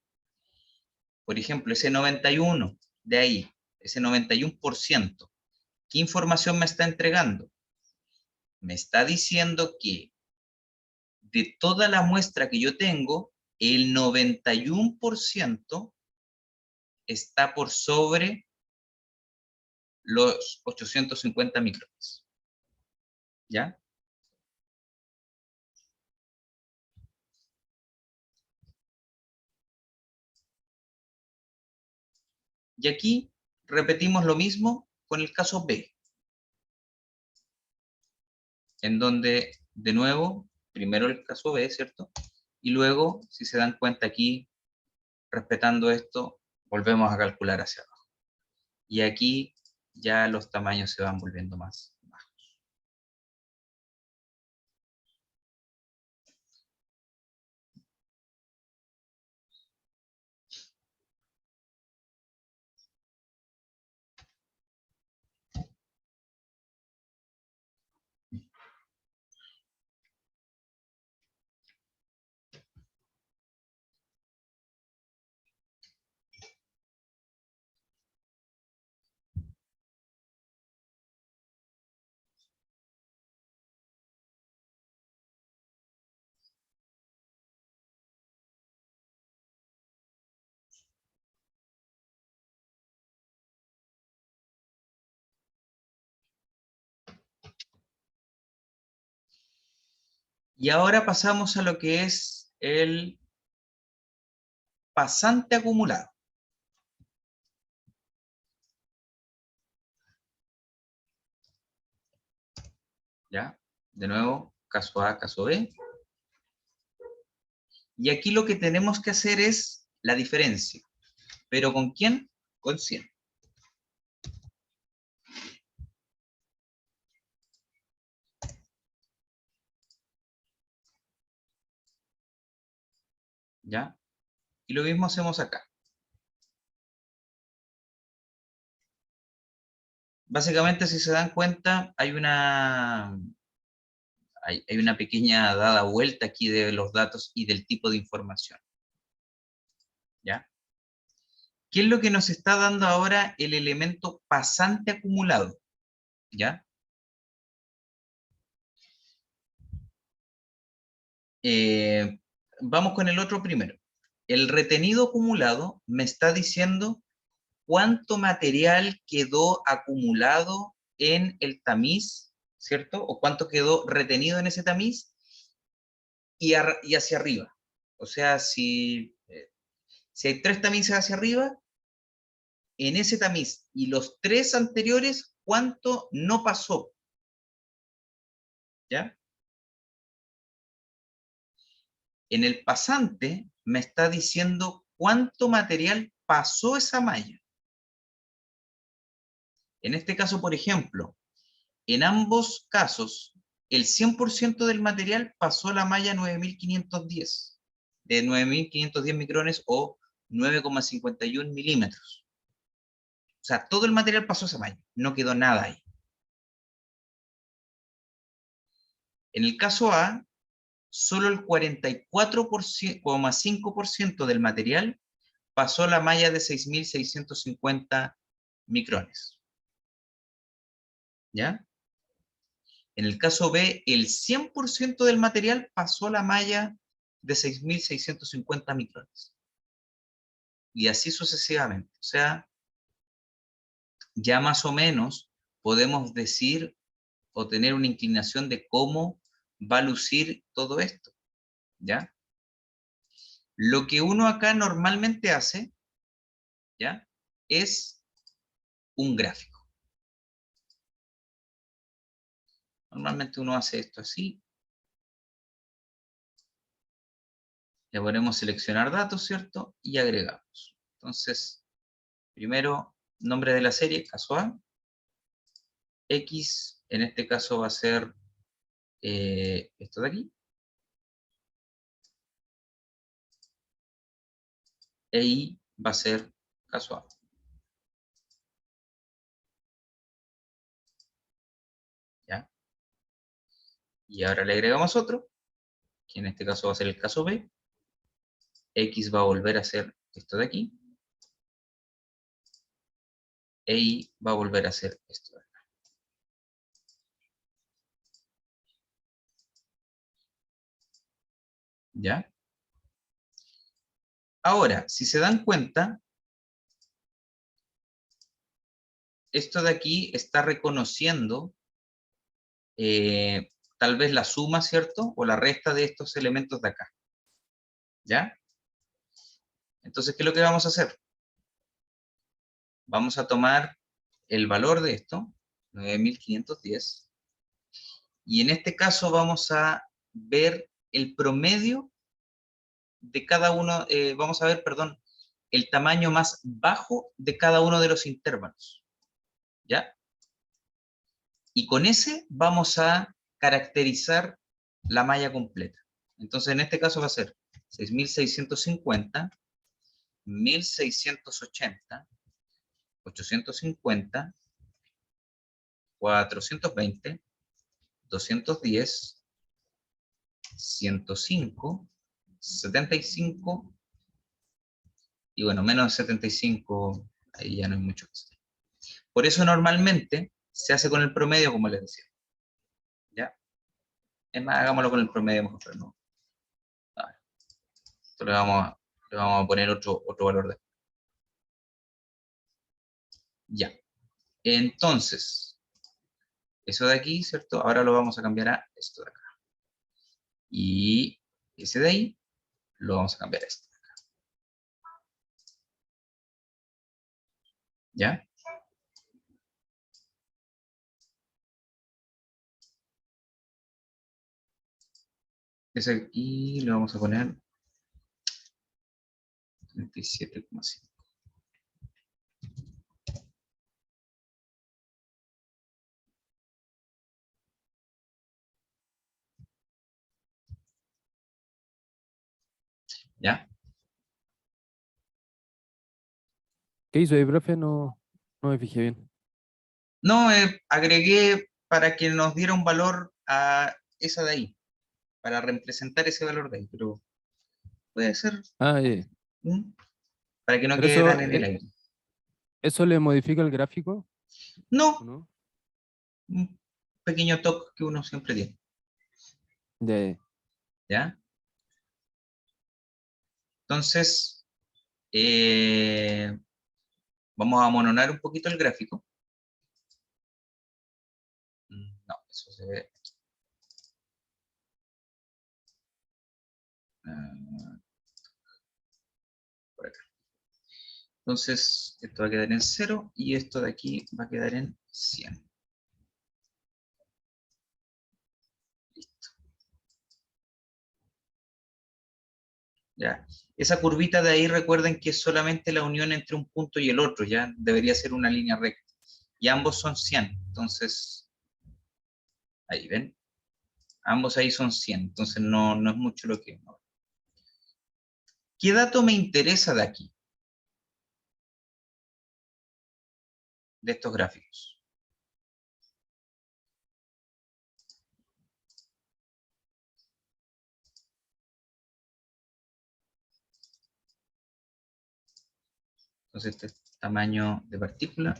por ejemplo, ese 91 de ahí, ese 91%, ¿qué información me está entregando? Me está diciendo que de toda la muestra que yo tengo, el 91% está por sobre los 850 micrones. ¿Ya? Y aquí repetimos lo mismo con el caso B, en donde, de nuevo, primero el caso B, ¿cierto? Y luego, si se dan cuenta aquí, respetando esto, volvemos a calcular hacia abajo. Y aquí ya los tamaños se van volviendo más bajos. Y ahora pasamos a lo que es el pasante acumulado. ¿Ya? De nuevo, caso A, caso B. Y aquí lo que tenemos que hacer es la diferencia. ¿Pero con quién? Con 100. ¿Ya? Y lo mismo hacemos acá. Básicamente, si se dan cuenta, hay una pequeña dada vuelta aquí de los datos y del tipo de información. ¿Ya? ¿Qué es lo que nos está dando ahora el elemento pasante acumulado? ¿Ya? Vamos con el otro primero. El retenido acumulado me está diciendo cuánto material quedó acumulado en el tamiz, ¿cierto? O cuánto quedó retenido en ese tamiz y hacia arriba. O sea, si hay 3 tamices hacia arriba, en ese tamiz y los 3 anteriores, ¿cuánto no pasó? ¿Ya? En el pasante me está diciendo cuánto material pasó esa malla. En este caso, por ejemplo, en ambos casos, el 100% del material pasó la malla 9510, de 9510 micrones o 9,51 milímetros. O sea, todo el material pasó esa malla, no quedó nada ahí. En el caso A, solo el 44,5% del material pasó la malla de 6.650 micrones. ¿Ya? En el caso B, el 100% del material pasó la malla de 6.650 micrones. Y así sucesivamente. O sea, ya más o menos podemos decir o tener una inclinación de cómo va a lucir todo esto. ¿Ya? Lo que uno acá normalmente hace, ¿ya? Es un gráfico. Normalmente uno hace esto así. Le ponemos seleccionar datos, ¿cierto? Y agregamos. Entonces, primero, nombre de la serie, caso A. X, en este caso va a ser esto de aquí. E Y va a ser caso A. ¿Ya? Y ahora le agregamos otro, que en este caso va a ser el caso B. X va a volver a ser esto de aquí. E Y va a volver a ser esto de acá. ¿Ya? Ahora, si se dan cuenta, esto de aquí está reconociendo tal vez la suma, ¿cierto? O la resta de estos elementos de acá. ¿Ya? Entonces, ¿qué es lo que vamos a hacer? Vamos a tomar el valor de esto, 9.510, y en este caso vamos a ver el promedio de cada uno, vamos a ver, perdón, el tamaño más bajo de cada uno de los intervalos. ¿Ya? Y con ese vamos a caracterizar la malla completa. Entonces, en este caso va a ser 6.650, 1.680, 850, 420, 210, 105, 75, y bueno, menos de 75, ahí ya no hay mucho que hacer. Por eso normalmente se hace con el promedio, como les decía. ¿Ya? Es más, hagámoslo con el promedio mejor, pero no. Esto le vamos a poner otro valor de. Ya. Entonces, eso de aquí, ¿cierto? Ahora lo vamos a cambiar a esto de acá. Y ese de ahí lo vamos a cambiar a este de acá. ¿Ya? Ese aquí lo vamos a poner 37,5. ¿Ya? ¿Qué hizo ahí, profe? No, no me fijé bien. No, agregué para que nos diera un valor a esa de ahí, para representar ese valor de ahí, pero puede ser, Ah, ya. ¿m? Para que no Pero quede eso, tan en el aire. ¿eso le modifica el gráfico o No, no? un pequeño toque que uno siempre tiene, Ya, ya. ¿ya? Entonces, vamos a mononar un poquito el gráfico. No, eso se ve. ah, por acá. Entonces, esto va a quedar en 0 y esto de aquí va a quedar en 100. Listo. ¿Ya? Esa curvita de ahí, recuerden que es solamente la unión entre un punto y el otro, ya debería ser una línea recta. Y ambos son 100, entonces, ahí ven, ambos ahí son 100, entonces no es mucho lo que... ¿Qué dato me interesa de aquí? De estos gráficos. Entonces este es tamaño de partícula.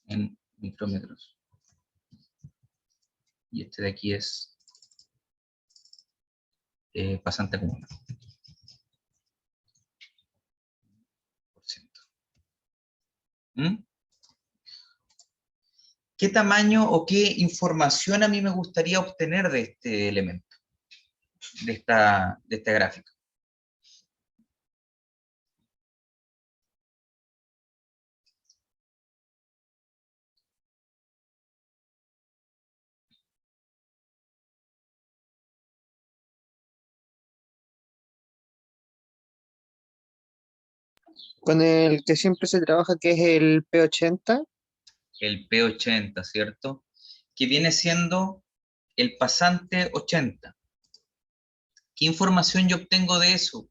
En micrómetros. Y este de aquí es pasante acumulado. ¿Mm? ¿Qué tamaño o qué información a mí me gustaría obtener de este elemento? De esta gráfica. Con el que siempre se trabaja, que es el P80. El P80, ¿cierto? Que viene siendo el pasante 80. ¿Qué información yo obtengo de eso?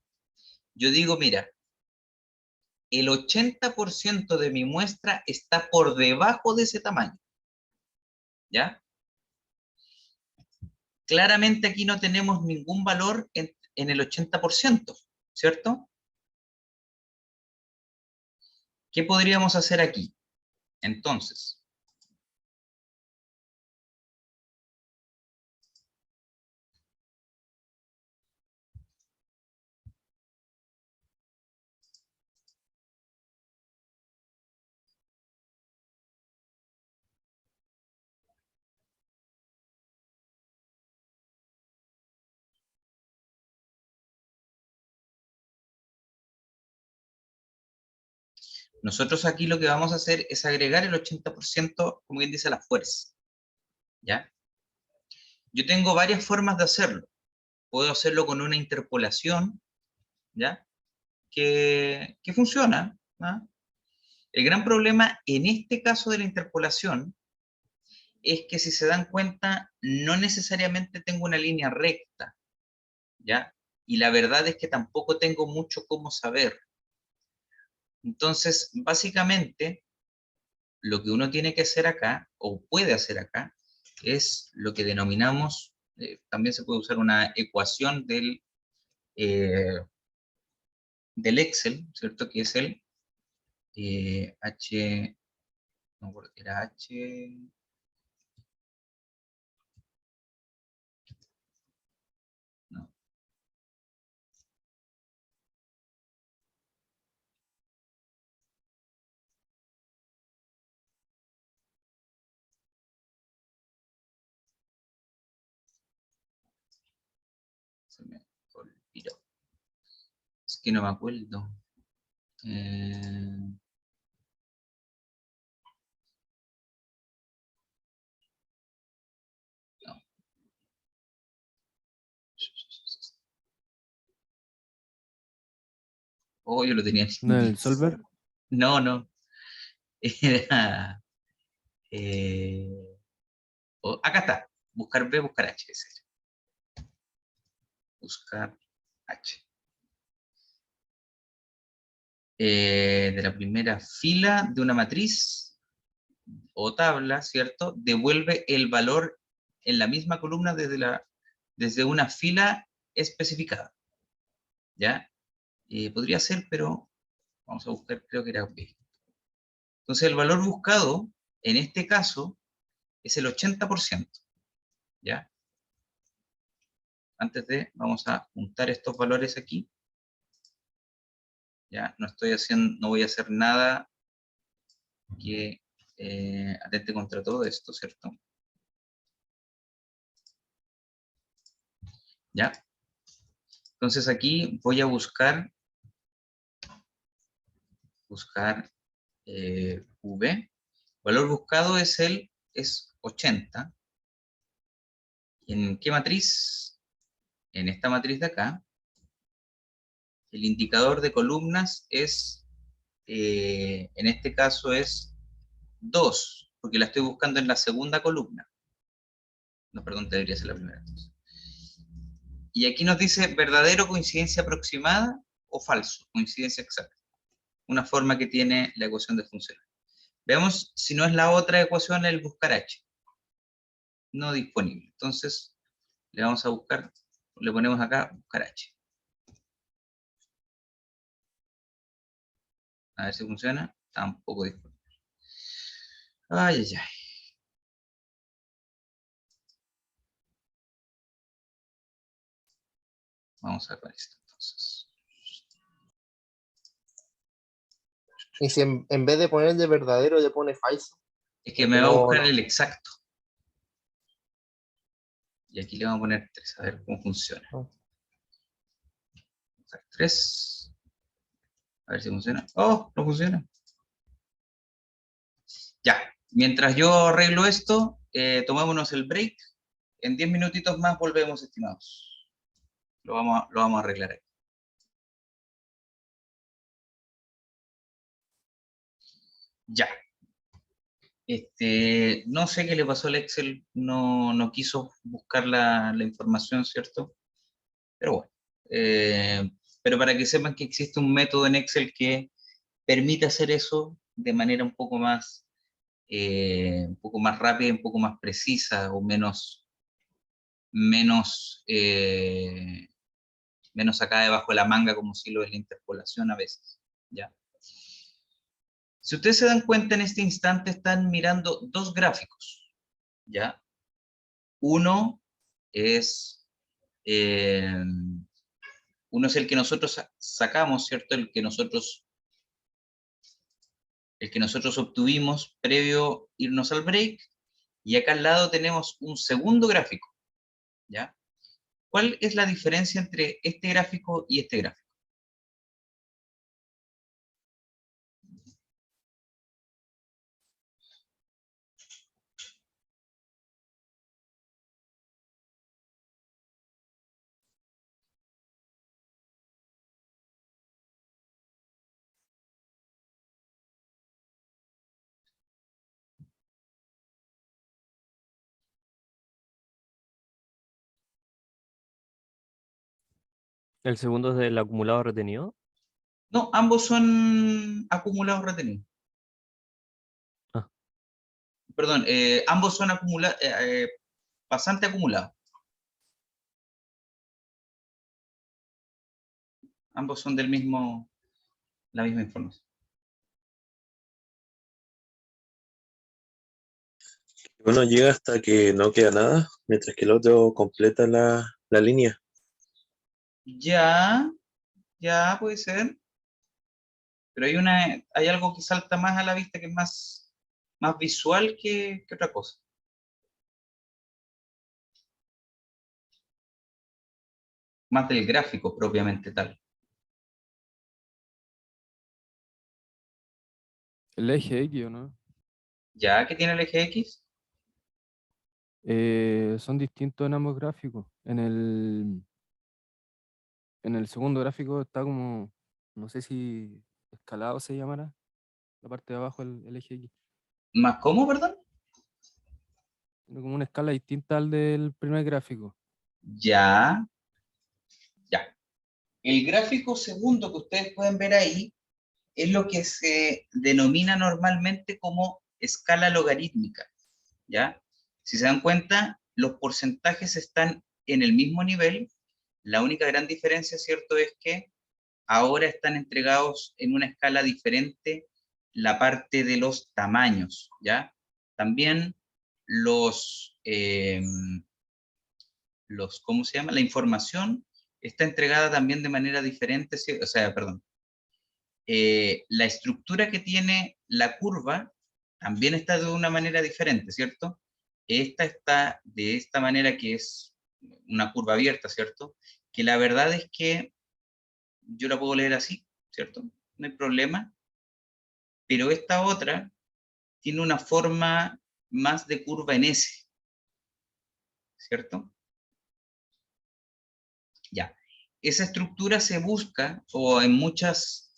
Yo digo, mira, el 80% de mi muestra está por debajo de ese tamaño. ¿Ya? Claramente aquí no tenemos ningún valor en el 80%, ¿cierto? ¿Qué podríamos hacer aquí? Entonces, nosotros aquí lo que vamos a hacer es agregar el 80%, como bien dice, a la fuerza. ¿Ya? Yo tengo varias formas de hacerlo. Puedo hacerlo con una interpolación, ¿ya? Que funciona, ¿ah? El gran problema en este caso de la interpolación es que, si se dan cuenta, no necesariamente tengo una línea recta, ¿ya? Y la verdad es que tampoco tengo mucho cómo saber. Entonces, básicamente, lo que uno tiene que hacer acá, o puede hacer acá, es lo que denominamos, también se puede usar una ecuación del Excel, ¿cierto? Que es el H, no me acuerdo, era H, no, se me olvidó. Es que no me acuerdo. No. Oh, yo lo tenía en ¿No el inglés. solver? No, no. Era, acá está. Buscar B, buscar H. Buscar H. De la primera fila de una matriz o tabla, ¿cierto? Devuelve el valor en la misma columna desde una fila especificada. ¿Ya? Podría ser, pero vamos a buscar, creo que era B. Entonces el valor buscado, en este caso, es el 80%. ¿Ya? Antes de, vamos a juntar estos valores aquí. ¿Ya? No voy a hacer nada que atente contra todo esto, ¿cierto? ¿Ya? Entonces aquí voy a buscar V. Valor buscado es 80. ¿En qué matriz? En esta matriz de acá. El indicador de columnas es, en este caso es 2, porque la estoy buscando en la segunda columna. No, perdón, debería ser la primera. Y aquí nos dice verdadero, coincidencia aproximada, o falso, coincidencia exacta. Una forma que tiene la ecuación de funciones. Veamos si no es la otra ecuación, el buscar H. No disponible. Entonces, le vamos a buscar le ponemos acá buscar H. A ver si funciona. Tampoco disponible. Ay, ay, ay. Vamos a ver esto entonces. Y si en vez de poner de verdadero le pone falso. Es que Porque me va a no- buscar no. el exacto. Y aquí le vamos a poner 3, a ver cómo funciona. No. 3. A ver si funciona. ¡Oh! No funciona. Ya. Mientras yo arreglo esto, tomémonos el break. En 10 minutitos más volvemos, estimados. Lo vamos a arreglar aquí. Ya. No sé qué le pasó al Excel, no quiso buscar la información, ¿cierto? Pero bueno. Pero para que sepan que existe un método en Excel que permite hacer eso de manera un poco más rápida, un poco más precisa o menos sacada debajo de la manga, como si lo es la interpolación a veces, ¿ya? Si ustedes se dan cuenta, en este instante están mirando dos gráficos, ¿ya? Uno es, uno es el que nosotros sacamos, ¿cierto? El que nosotros obtuvimos previo a irnos al break, y acá al lado tenemos un segundo gráfico, ¿ya? ¿Cuál es la diferencia entre este gráfico y este gráfico? El segundo es del acumulado retenido. No, ambos son acumulados retenidos. Ah. Perdón, ambos son pasante acumulado. Ambos son la misma información. Uno llega hasta que no queda nada, mientras que el otro completa la línea. Ya puede ser. Pero hay algo que salta más a la vista, que es más visual que otra cosa. Más del gráfico propiamente tal. El eje X, ¿o no? ¿Ya que tiene el eje X? Son distintos en ambos gráficos. En el segundo gráfico está como, no sé si escalado se llamará, la parte de abajo el eje X. ¿Más cómo, perdón? Tiene como una escala distinta al del primer gráfico. Ya. El gráfico segundo que ustedes pueden ver ahí es lo que se denomina normalmente como escala logarítmica, ¿ya? Si se dan cuenta, los porcentajes están en el mismo nivel. La única gran diferencia, ¿cierto?, es que ahora están entregados en una escala diferente la parte de los tamaños, ¿ya? También ¿cómo se llama? La información está entregada también de manera diferente, o sea, perdón. La estructura que tiene la curva también está de una manera diferente, ¿cierto? Esta está de esta manera, que es una curva abierta, ¿cierto? Que la verdad es que yo la puedo leer así, ¿cierto? No hay problema. Pero esta otra tiene una forma más de curva en S, ¿cierto? Ya. Esa estructura se busca, o en muchos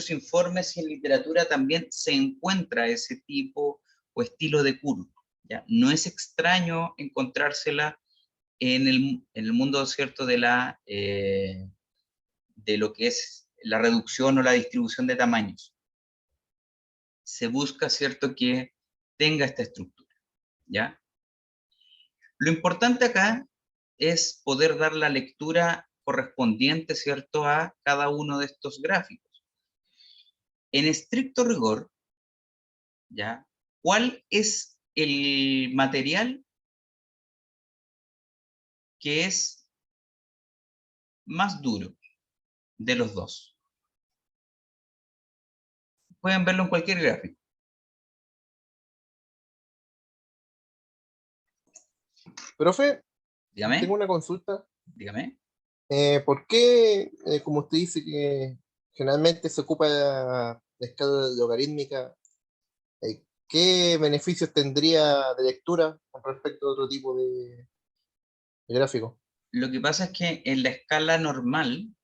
informes y en literatura también se encuentra ese tipo o estilo de curva, ¿ya? No es extraño encontrársela en el mundo, ¿cierto?, de lo que es la reducción o la distribución de tamaños. Se busca, ¿cierto?, que tenga esta estructura, ¿ya? Lo importante acá es poder dar la lectura correspondiente, ¿cierto?, a cada uno de estos gráficos. En estricto rigor, ¿ya? ¿Cuál es el material que es más duro de los dos? Pueden verlo en cualquier gráfico. Profe, Dígame, tengo una consulta. dígame. ¿Por qué, como usted dice que generalmente se ocupa la escala logarítmica, qué beneficios tendría de lectura con respecto a otro tipo de gráfico? Lo que pasa es que en la escala normal,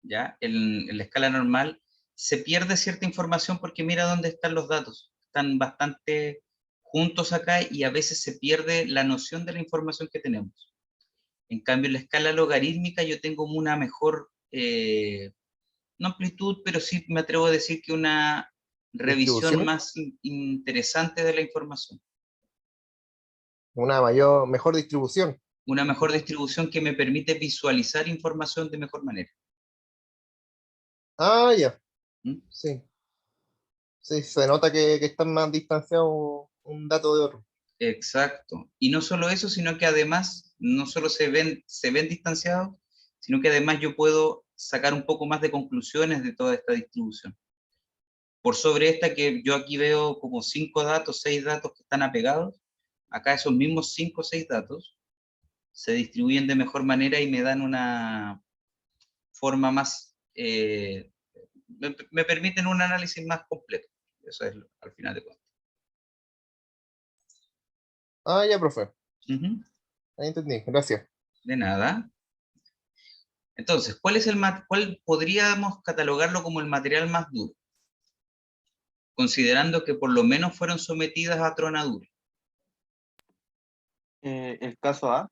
¿ya? En la escala normal se pierde cierta información porque mira dónde están los datos. Están bastante juntos acá y a veces se pierde la noción de la información que tenemos. En cambio, en la escala logarítmica yo tengo una mejor, no amplitud, pero sí me atrevo a decir que una revisión ¿Distribución? más interesante de la información. Una mejor distribución. Una mejor distribución que me permite visualizar información de mejor manera. Ah, ya, ¿Mm? sí. Sí, se nota que están más distanciados un dato de otro. Exacto. Y no solo eso, sino que además no solo se ven distanciados, sino que además yo puedo sacar un poco más de conclusiones de toda esta distribución. Por sobre esta que yo aquí veo como 5 datos, 6 datos que están apegados, acá esos mismos 5 o 6 datos se distribuyen de mejor manera y me dan una forma más, me permiten un análisis más completo. Eso es al final de cuentas. Ah, ya, profe. Ujú. Ahí entendí. Gracias. De nada. Entonces, ¿cuál podríamos catalogarlo como el material más duro? Considerando que por lo menos fueron sometidas a tronadura. El caso A,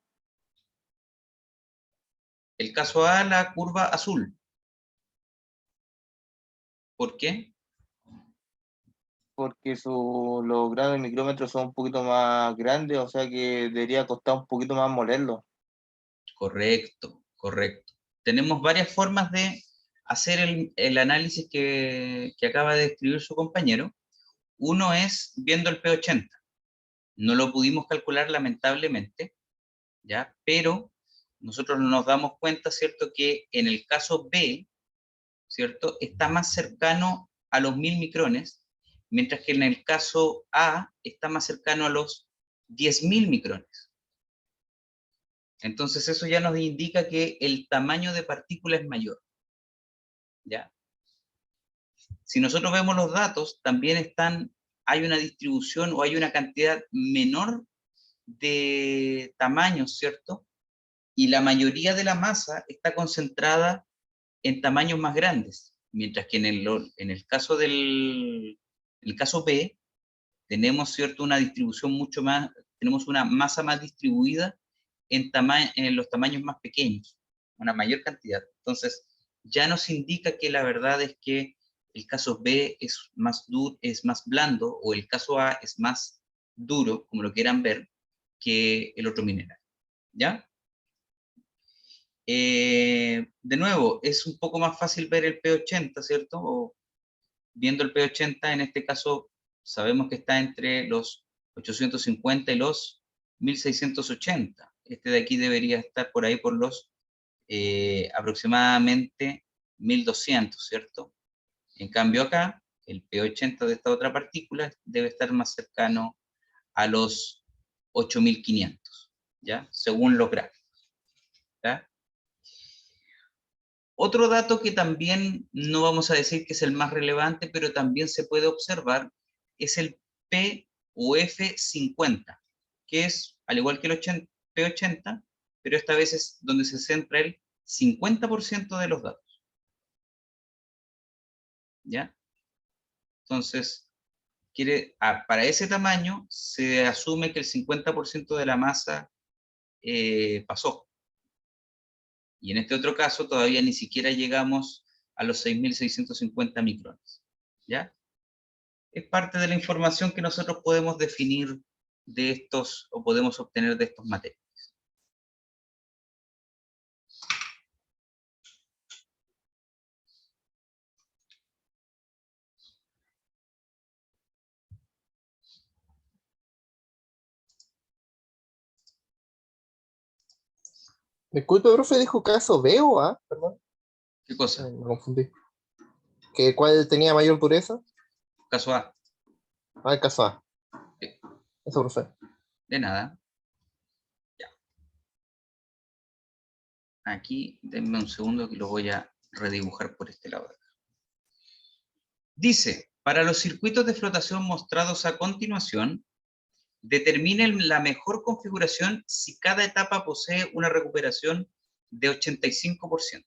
El caso A, la curva azul. ¿Por qué? porque los grados de micrómetros son un poquito más grandes, o sea que debería costar un poquito más molerlo. Correcto, correcto. Tenemos varias formas de hacer el análisis que acaba de describir su compañero. Uno es viendo el P80. No lo pudimos calcular lamentablemente, ¿ya? Pero nosotros nos damos cuenta, ¿cierto?, que en el caso B, ¿cierto?, está más cercano a los 1000 micrones, mientras que en el caso A está más cercano a los 10.000 micrones. Entonces eso ya nos indica que el tamaño de partícula es mayor, ¿ya? Si nosotros vemos los datos, también hay una distribución o hay una cantidad menor de tamaños, ¿cierto? Y la mayoría de la masa está concentrada en tamaños más grandes, mientras que en el caso el caso B tenemos, ¿cierto?, una distribución mucho más, tenemos una masa más distribuida en los tamaños más pequeños, una mayor cantidad. Entonces, ya nos indica que la verdad es que el caso B es más duro, es más blando, o el caso A es más duro, como lo quieran ver, que el otro mineral. ¿Ya? De nuevo, es un poco más fácil ver el P80, ¿cierto? O viendo el P80, en este caso, sabemos que está entre los 850 y los 1680. Este de aquí debería estar por ahí por los aproximadamente 1200, ¿cierto? En cambio acá, el P80 de esta otra partícula debe estar más cercano a los 8500, ¿ya? Según los gráficos, ¿ya? Otro dato que también no vamos a decir que es el más relevante, pero también se puede observar, es el P o F50, que es, al igual que el P80, pero esta vez es donde se centra el 50% de los datos. ¿Ya? Entonces, para ese tamaño se asume que el 50% de la masa pasó. Y en este otro caso todavía ni siquiera llegamos a los 6.650 micrones. ¿Ya? Es parte de la información que nosotros podemos definir de estos, o podemos obtener de estos materiales. Disculpe, profe, ¿dijo caso B o A? Perdón, ¿Qué cosa? me confundí. ¿Que cuál tenía mayor dureza? Caso A. Ah, el caso A. Sí. Eso, profe. De nada. Ya. Aquí, denme un segundo que lo voy a redibujar por este lado. Dice, para los circuitos de flotación mostrados a continuación, determinen la mejor configuración si cada etapa posee una recuperación de 85%.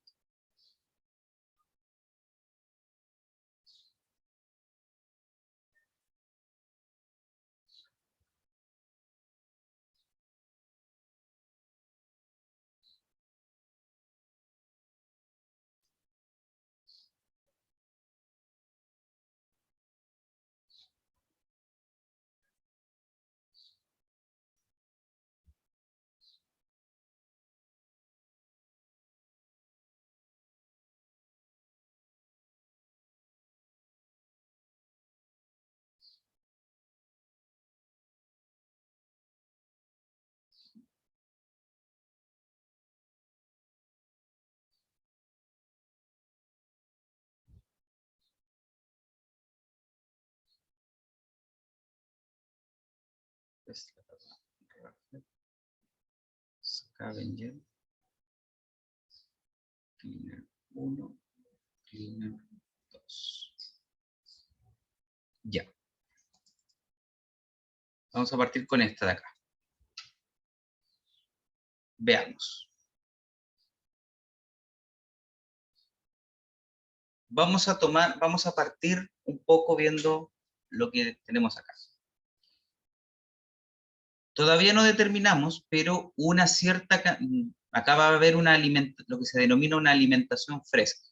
Scavenger, cleaner 1, cleaner 2. Ya. Vamos a partir con esta de acá. Veamos. Vamos a partir un poco viendo lo que tenemos acá. Todavía no determinamos, pero una cierta, acá va a haber lo que se denomina una alimentación fresca,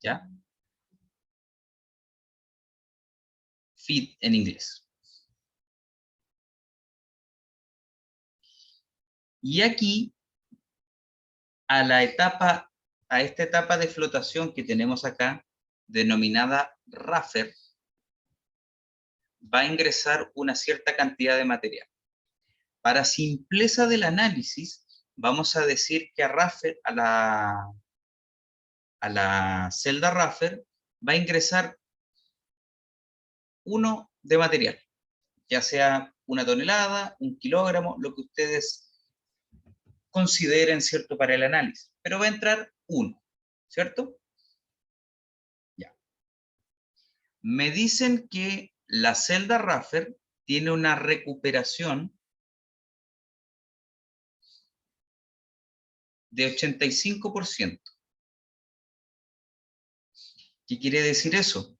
¿ya? Feed en inglés. Y aquí, a esta etapa de flotación que tenemos acá, denominada Raffer, va a ingresar una cierta cantidad de material. Para simpleza del análisis, vamos a decir que a Raffer, a la celda Raffer, va a ingresar 1 de material, ya sea 1 tonelada, 1 kilogramo, lo que ustedes consideren, ¿cierto?, para el análisis. Pero va a entrar 1, ¿cierto? Ya. Me dicen que la celda Raffer tiene una recuperación de 85%. ¿Qué quiere decir eso?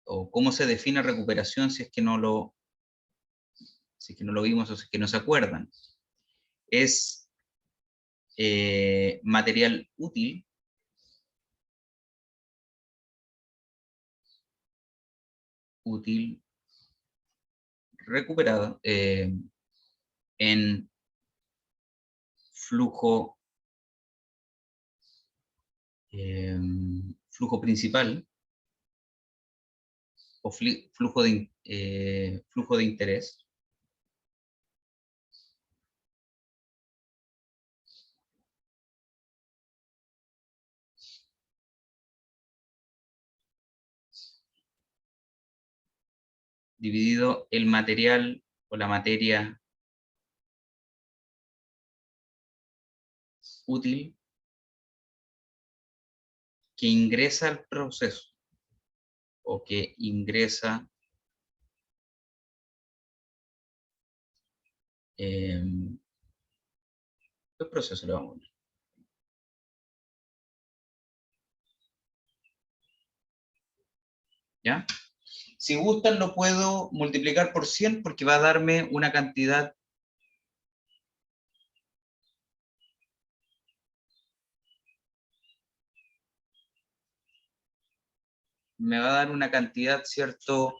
O cómo se define recuperación si es que no lo vimos o si es que no se acuerdan. Es material útil recuperado en flujo principal o flujo de interés, dividido el material o la materia útil que ingresa al proceso o que ingresa el proceso, le vamos a poner. ¿Ya? Si gustan lo puedo multiplicar por 100 porque va a darme una cantidad ¿cierto?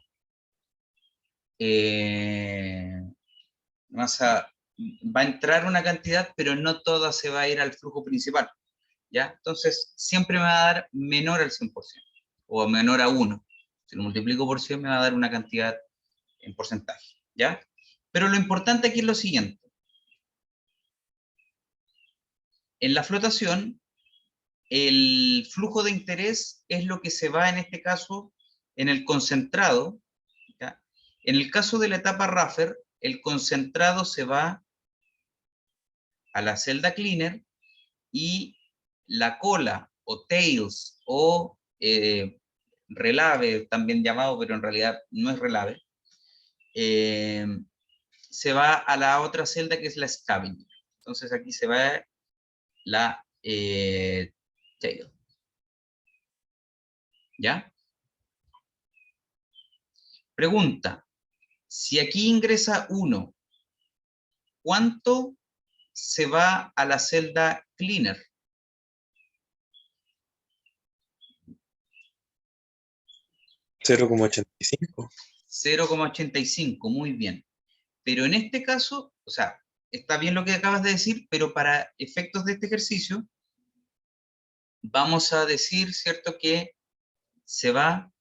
Va a entrar una cantidad, pero no toda se va a ir al flujo principal, ¿ya? Entonces, siempre me va a dar menor al 100%, o menor a 1. Si lo multiplico por 100 me va a dar una cantidad en porcentaje, ¿ya? Pero lo importante aquí es lo siguiente. en la flotación, el flujo de interés es lo que se va, en este caso, en el concentrado. ¿Ya? En el caso de la etapa Raffer, el concentrado se va a la celda cleaner y la cola, o tails, o relave, también llamado, pero en realidad no es relave, se va a la otra celda que es la scavenger. Entonces aquí se va la tail. ¿Ya? Pregunta, si aquí ingresa 1, ¿cuánto se va a la celda cleaner? 0,85. 0,85, muy bien. Pero en este caso, o sea, está bien lo que acabas de decir, pero para efectos de este ejercicio, vamos a decir, ¿cierto?, que se va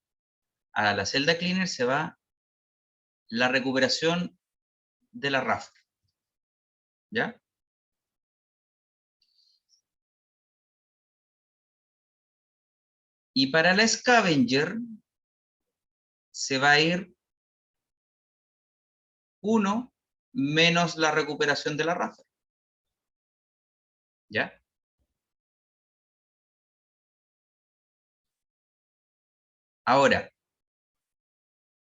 a la celda cleaner, se va la recuperación de la Raffer. ¿Ya? Y para la scavenger, se va a ir 1 menos la recuperación de la Raffer. ¿Ya? Ahora,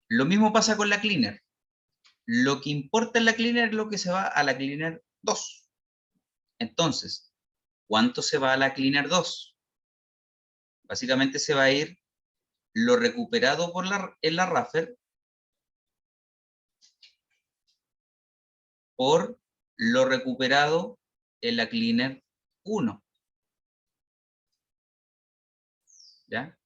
lo mismo pasa con la cleaner. Lo que importa en la cleaner es lo que se va a la cleaner 2. Entonces, ¿cuánto se va a la cleaner 2? Básicamente se va a ir lo recuperado en la Raffer por lo recuperado en la cleaner 1. ¿Ya?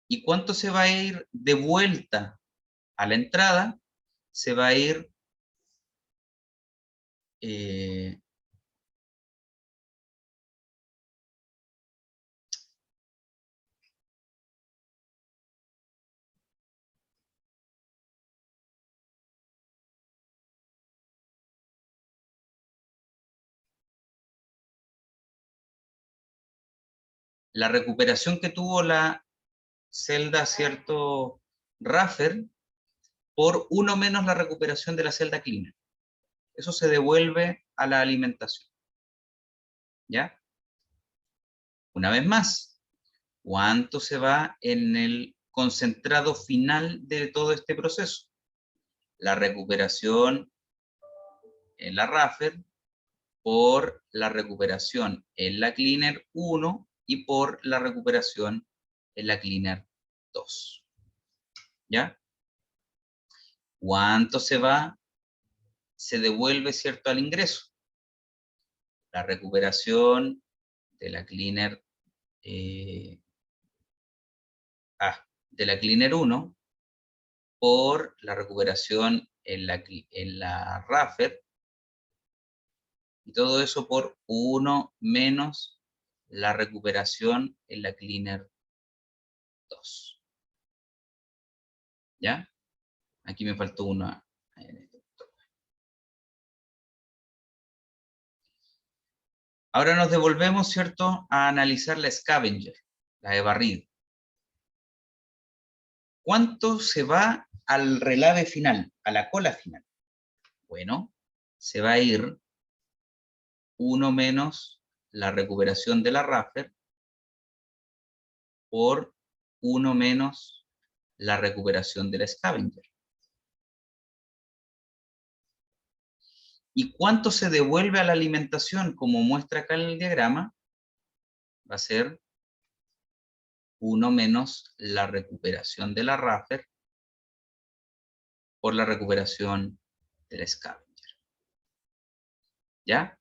¿Y cuánto se va a ir de vuelta a la entrada? Se va a ir la recuperación que tuvo la celda, ¿cierto?, Raffer, por 1 menos la recuperación de la celda cleaner. Eso se devuelve a la alimentación. ¿Ya? Una vez más, ¿cuánto se va en el concentrado final de todo este proceso? La recuperación en la Raffer por la recuperación en la cleaner 1 y por la recuperación en la cleaner 2. ¿Ya? ¿Cuánto se va? Se devuelve, ¿cierto?, al ingreso. La recuperación de la cleaner de la cleaner 1 por la recuperación en la Raffer, y todo eso por 1 menos la recuperación en la cleaner 2. ¿Ya? Aquí me faltó una. Ahora nos devolvemos, ¿cierto?, a analizar la scavenger, la de barrido. ¿Cuánto se va al relave final, a la cola final? Bueno, se va a ir 1 menos la recuperación de la Raffer por 1 menos la recuperación de la scavenger. ¿Y cuánto se devuelve a la alimentación? Como muestra acá en el diagrama, va a ser 1 menos la recuperación de la Raffer por la recuperación de la scavenger. ¿Ya?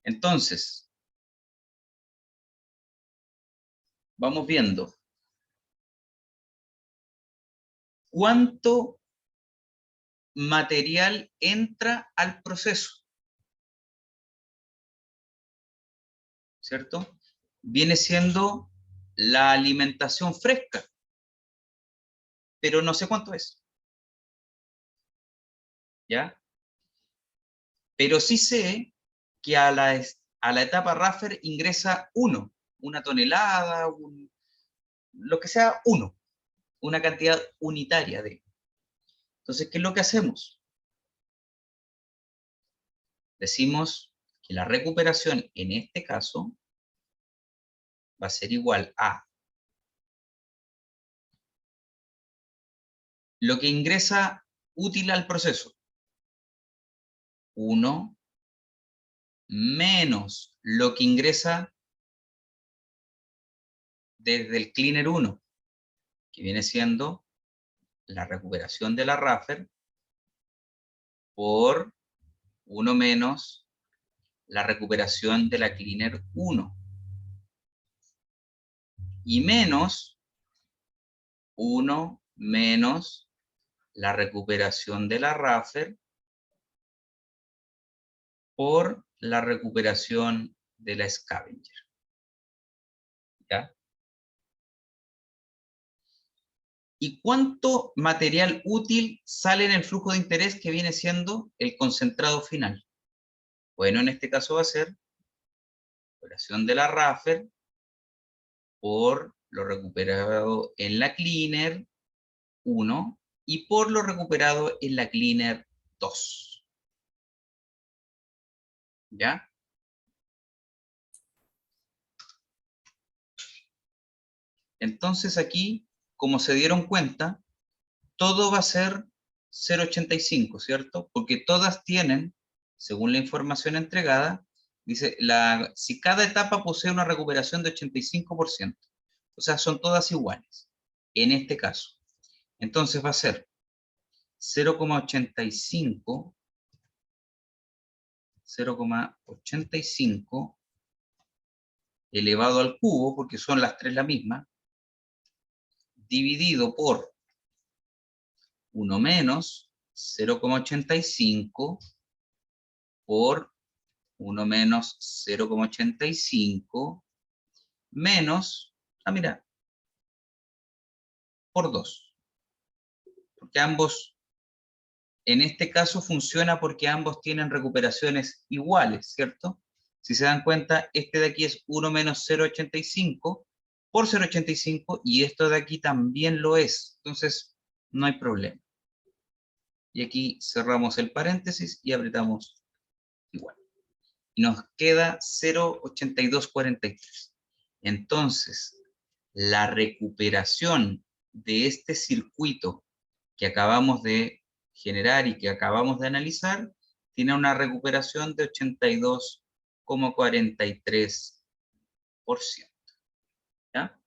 Entonces, vamos viendo cuánto material entra al proceso, ¿cierto? Viene siendo la alimentación fresca, pero no sé cuánto es. ¿Ya? Pero sí sé que a la etapa Raffer ingresa una tonelada, lo que sea, una cantidad unitaria de. Entonces, ¿qué es lo que hacemos? Decimos que la recuperación en este caso va a ser igual a lo que ingresa útil al proceso, 1 menos lo que ingresa desde el cleaner 1, que viene siendo la recuperación de la Raffer, por 1 menos la recuperación de la cleaner 1, y menos 1 menos la recuperación de la Raffer por la recuperación de la Scavenger. ¿Ya? ¿Y cuánto material útil sale en el flujo de interés que viene siendo el concentrado final? Bueno, en este caso va a ser recuperación de la Raffer por lo recuperado en la cleaner 1 y por lo recuperado en la cleaner 2. ¿Ya? Entonces aquí, como se dieron cuenta, todo va a ser 0,85, ¿cierto? Porque todas tienen, según la información entregada, dice, si cada etapa posee una recuperación de 85%, o sea, son todas iguales, en este caso. Entonces va a ser 0,85 elevado al cubo, porque son las tres la misma, dividido por 1 menos 0,85 por 1 menos 0,85 menos, mira, por 2. Porque ambos, en este caso funciona porque ambos tienen recuperaciones iguales, ¿cierto? Si se dan cuenta, este de aquí es 1 menos 0,85 por 0,85 y esto de aquí también lo es. Entonces, no hay problema. Y aquí cerramos el paréntesis y apretamos igual. Y nos queda 0,8243. Entonces, la recuperación de este circuito que acabamos de generar y que acabamos de analizar, tiene una recuperación de 82,43%. ¿Ya?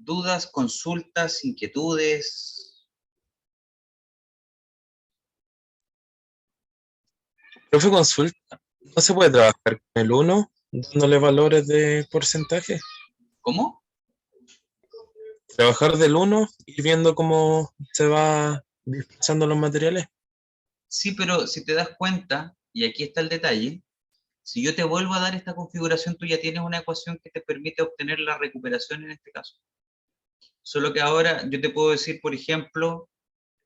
¿Dudas, consultas, inquietudes? Profe, consulta. ¿No se puede trabajar con el 1 dándole valores de porcentaje? ¿Cómo? Trabajar del 1 y viendo cómo se va desplazando los materiales. Sí, pero si te das cuenta, y aquí está el detalle, Si yo te vuelvo a dar esta configuración, tú ya tienes una ecuación que te permite obtener la recuperación en este caso. Solo que ahora yo te puedo decir, por ejemplo,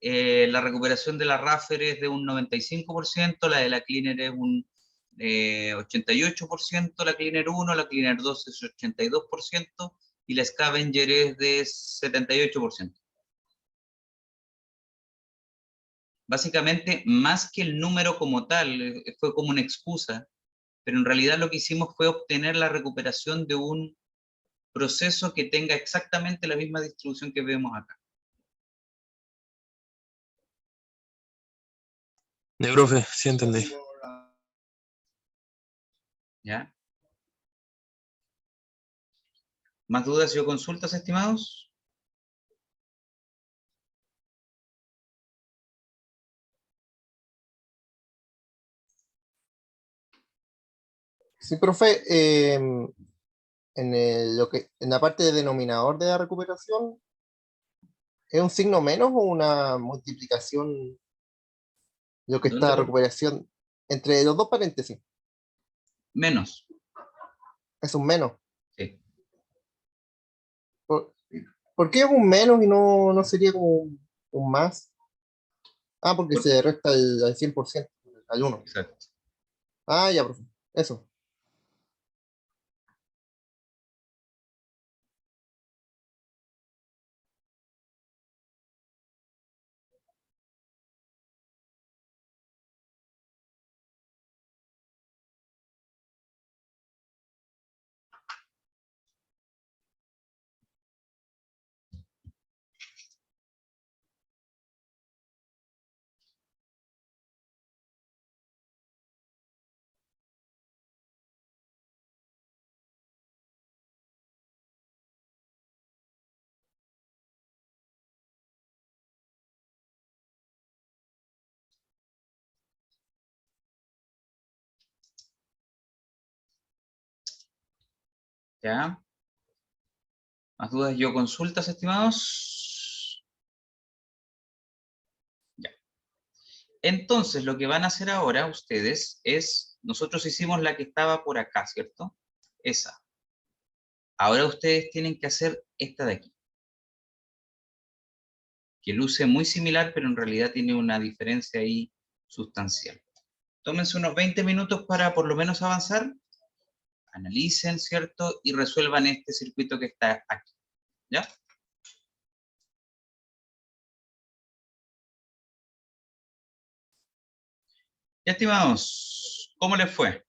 la recuperación de la Raffer es de un 95%, la de la Cleaner es un 88%, la Cleaner 1, la Cleaner 2 es 82% y la Scavenger es de 78%. Básicamente, más que el número como tal, fue como una excusa, pero en realidad lo que hicimos fue obtener la recuperación de un proceso que tenga exactamente la misma distribución que vemos acá. Profe, sí entendí. ¿Ya? ¿Más dudas o consultas, estimados? Sí, profe, en la parte de denominador de la recuperación, ¿es un signo menos o una multiplicación lo que ¿Dónde está por? recuperación entre los dos paréntesis? Menos. Es un menos. Sí. ¿Por, por qué es un menos y no sería como un más? Ah, porque Por- se resta al 100%, al uno. Exacto. Ah, ya, profe. Eso. ¿Ya? ¿Más dudas o consultas, estimados? Ya. Entonces, lo que van a hacer ahora ustedes es, nosotros hicimos la que estaba por acá, ¿cierto? Esa. Ahora ustedes tienen que hacer esta de aquí, que luce muy similar, pero en realidad tiene una diferencia ahí sustancial. Tómense unos 20 minutos para por lo menos avanzar, analicen, ¿cierto? Y resuelvan este circuito que está aquí, ¿ya? Ya, estimados, ¿cómo les fue?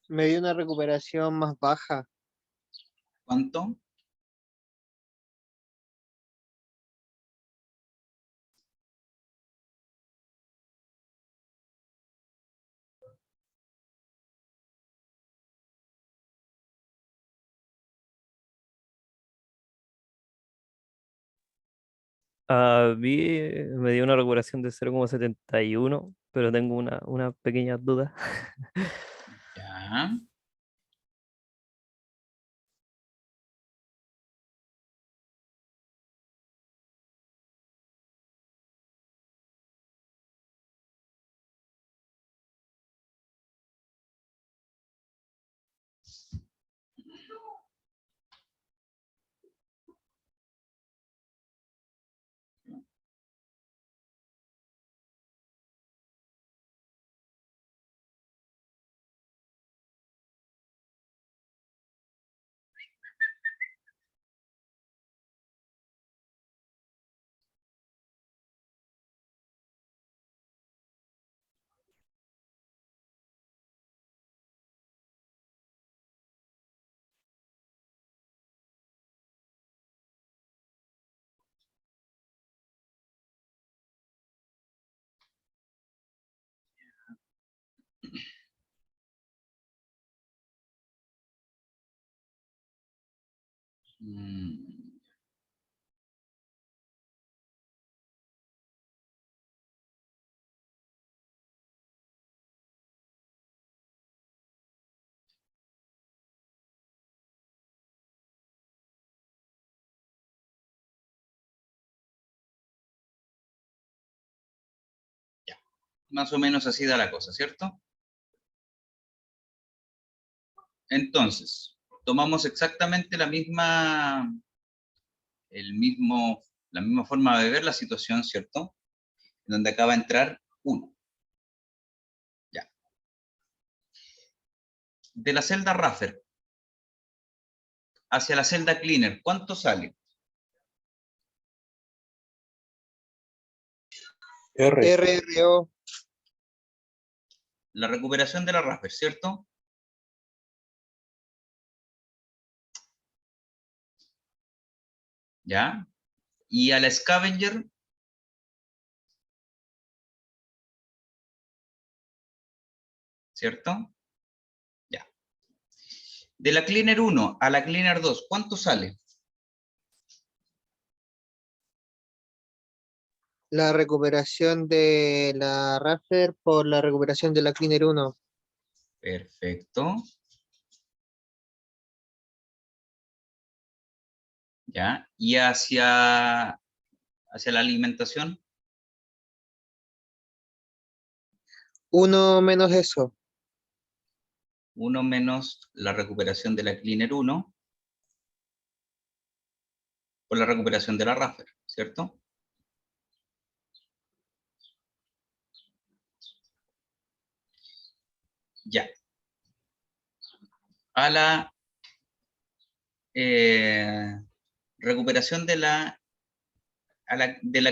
Me dio una recuperación más baja. ¿Cuánto? A mí me dio una recuperación de 0,71, pero tengo una pequeña duda. Ya. Mm. Más o menos así da la cosa, ¿cierto? Entonces, tomamos exactamente la misma forma de ver la situación, ¿cierto? Donde acaba de entrar 1. Ya. De la celda Raffer hacia la celda Cleaner, ¿cuánto sale? RRO. La recuperación de la Raffer, ¿cierto? ¿Ya? Y a la Scavenger, ¿cierto? Ya. De la Cleaner 1 a la Cleaner 2, ¿cuánto sale? La recuperación de la Raffler por la recuperación de la Cleaner 1. Perfecto. ¿Ya? Y hacia la alimentación, 1 menos eso. 1 menos la recuperación de la Cleaner 1 por la recuperación de la Raffer, ¿cierto? Ya. A la recuperación de la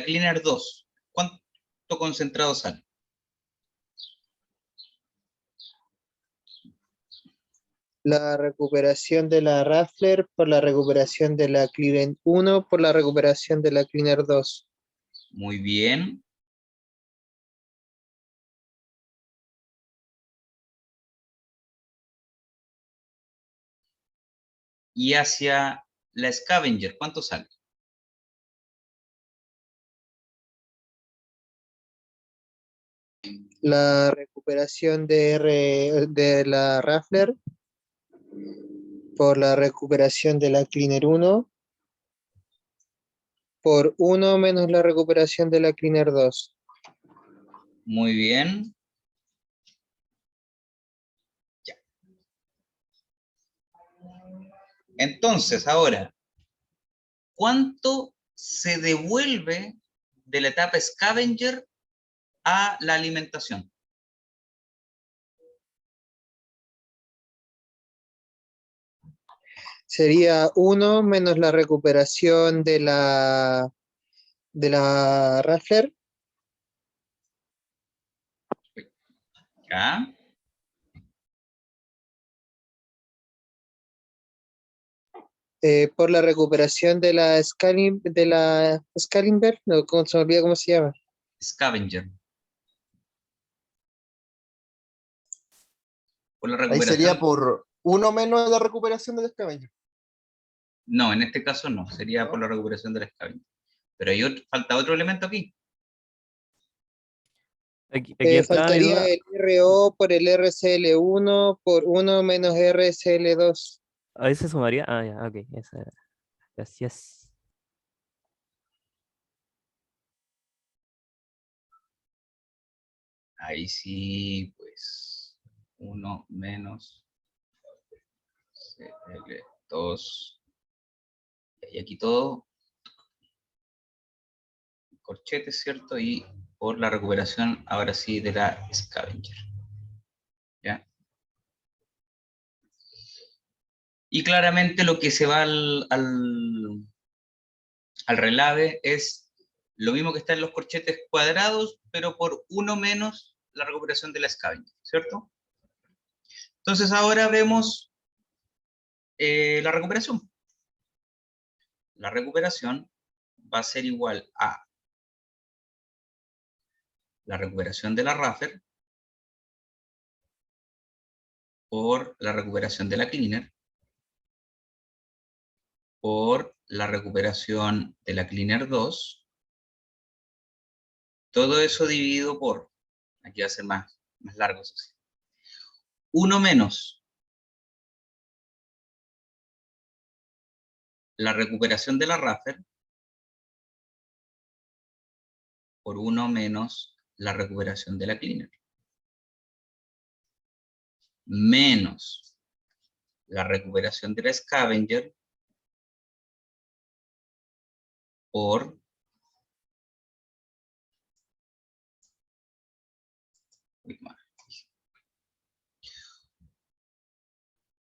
Cleaner 2, ¿cuánto concentrado sale? La recuperación de la Raffler por la recuperación de la Cleaner 1 por la recuperación de la Cleaner 2. Muy bien. Y hacia la Scavenger, ¿cuánto sale? La recuperación de la Raffler por la recuperación de la Cleaner 1 por 1 menos la recuperación de la Cleaner 2. Muy bien. Ya. Entonces, ahora, ¿cuánto se devuelve de la etapa Scavenger a la alimentación? Sería 1 menos la recuperación de la Raffler ¿Ya? por la recuperación de la Scalimber, no, se me olvida cómo se llama. Scavenger. Por la Ahí sería recuperación. por 1 menos la recuperación del Scavenger. No, en este caso no, sería ¿No? por la recuperación de la Scavenger. Pero falta otro elemento aquí. Aquí entra mi Faltaría duda. el RO por el RCL1 por 1 menos RCL2. ¿A ese sumaría? Ah, ya, ok. Esa era. Gracias. Ahí sí, pues 1 menos CL2. Y aquí todo corchete, ¿cierto? Y por la recuperación, ahora sí, de la Scavenger. ¿Ya? Y claramente lo que se va al relave es lo mismo que está en los corchetes cuadrados, pero por 1 menos la recuperación de la Scavenger, ¿cierto? Entonces ahora vemos la recuperación. La recuperación va a ser igual a la recuperación de la Raffer por la recuperación de la Cleaner por la recuperación de la Cleaner 2, todo eso dividido por, aquí va a ser más largo, eso sí, 1 menos la recuperación de la Raffer por 1 menos la recuperación de la cleaner, menos la recuperación de la scavenger por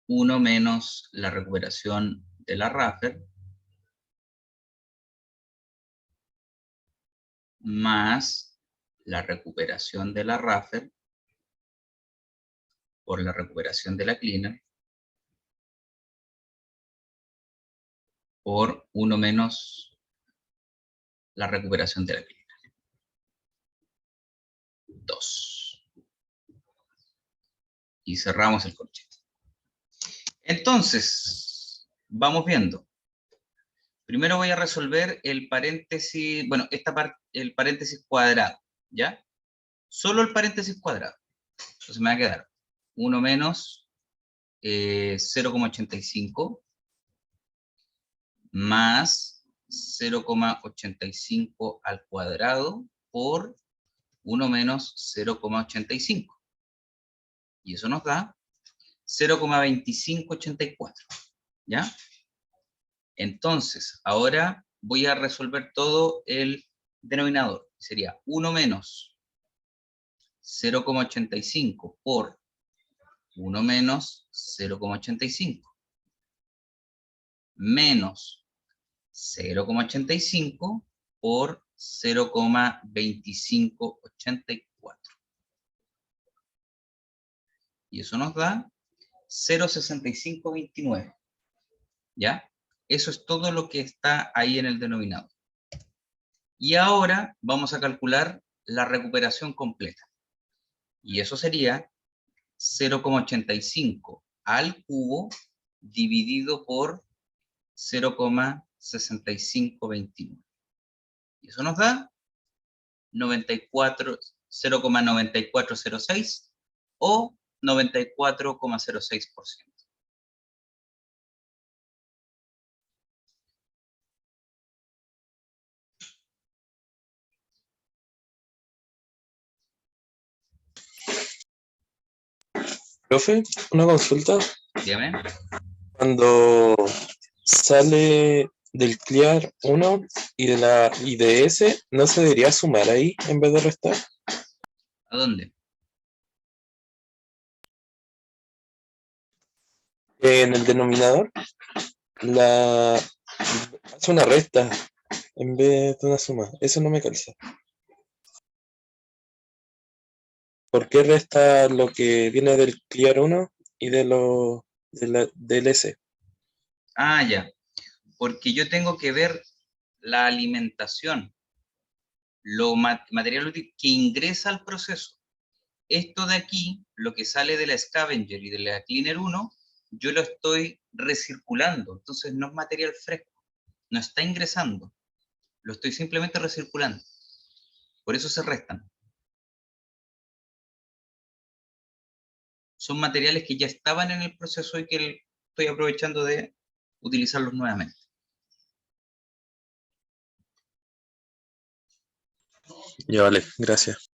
1 menos la recuperación de la Raffler más la recuperación de la Raffler por la recuperación de la cleaner por 1 menos la recuperación de la cleaner. 2. Y cerramos el corchete. Entonces, vamos viendo. Primero voy a resolver el paréntesis, bueno, esta parte, el paréntesis cuadrado, ¿ya? Solo el paréntesis cuadrado. Entonces me va a quedar 1 menos 0,85 más 0,85 al cuadrado por 1 menos 0,85. Y eso nos da 0,2584, ¿ya? Entonces, ahora voy a resolver todo el denominador. Sería 1 menos 0,85 por 1 menos 0,85 menos 0,85 por 0,2584. Y eso nos da 0,6529. ¿Ya? Eso es todo lo que está ahí en el denominador. Y ahora vamos a calcular la recuperación completa. Y eso sería 0,85 al cubo dividido por 0,6529. Y eso nos da 0,9406 o 94,06%. Profe, una consulta. Dígame. Cuando sale del clear 1 y de ese, ¿no se debería sumar ahí en vez de restar? ¿A dónde? En el denominador, hace una resta en vez de una suma. Eso no me calza. ¿Por qué resta lo que viene del clear 1 y del S? Ah, ya. Porque yo tengo que ver la alimentación, lo material útil que ingresa al proceso. Esto de aquí, lo que sale de la scavenger y de la cleaner 1, yo lo estoy recirculando. Entonces no es material fresco, no está ingresando. Lo estoy simplemente recirculando. Por eso se restan. Son materiales que ya estaban en el proceso y que estoy aprovechando de utilizarlos nuevamente. Ya vale, gracias.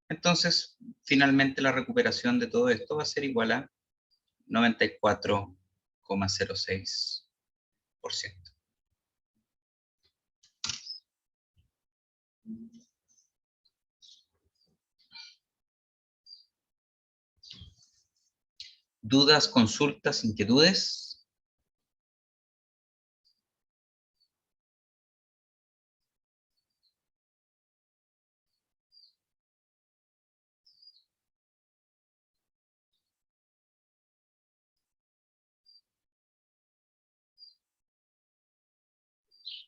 Entonces, finalmente la recuperación de todo esto va a ser igual a 94,06%. ¿Dudas, consultas, inquietudes?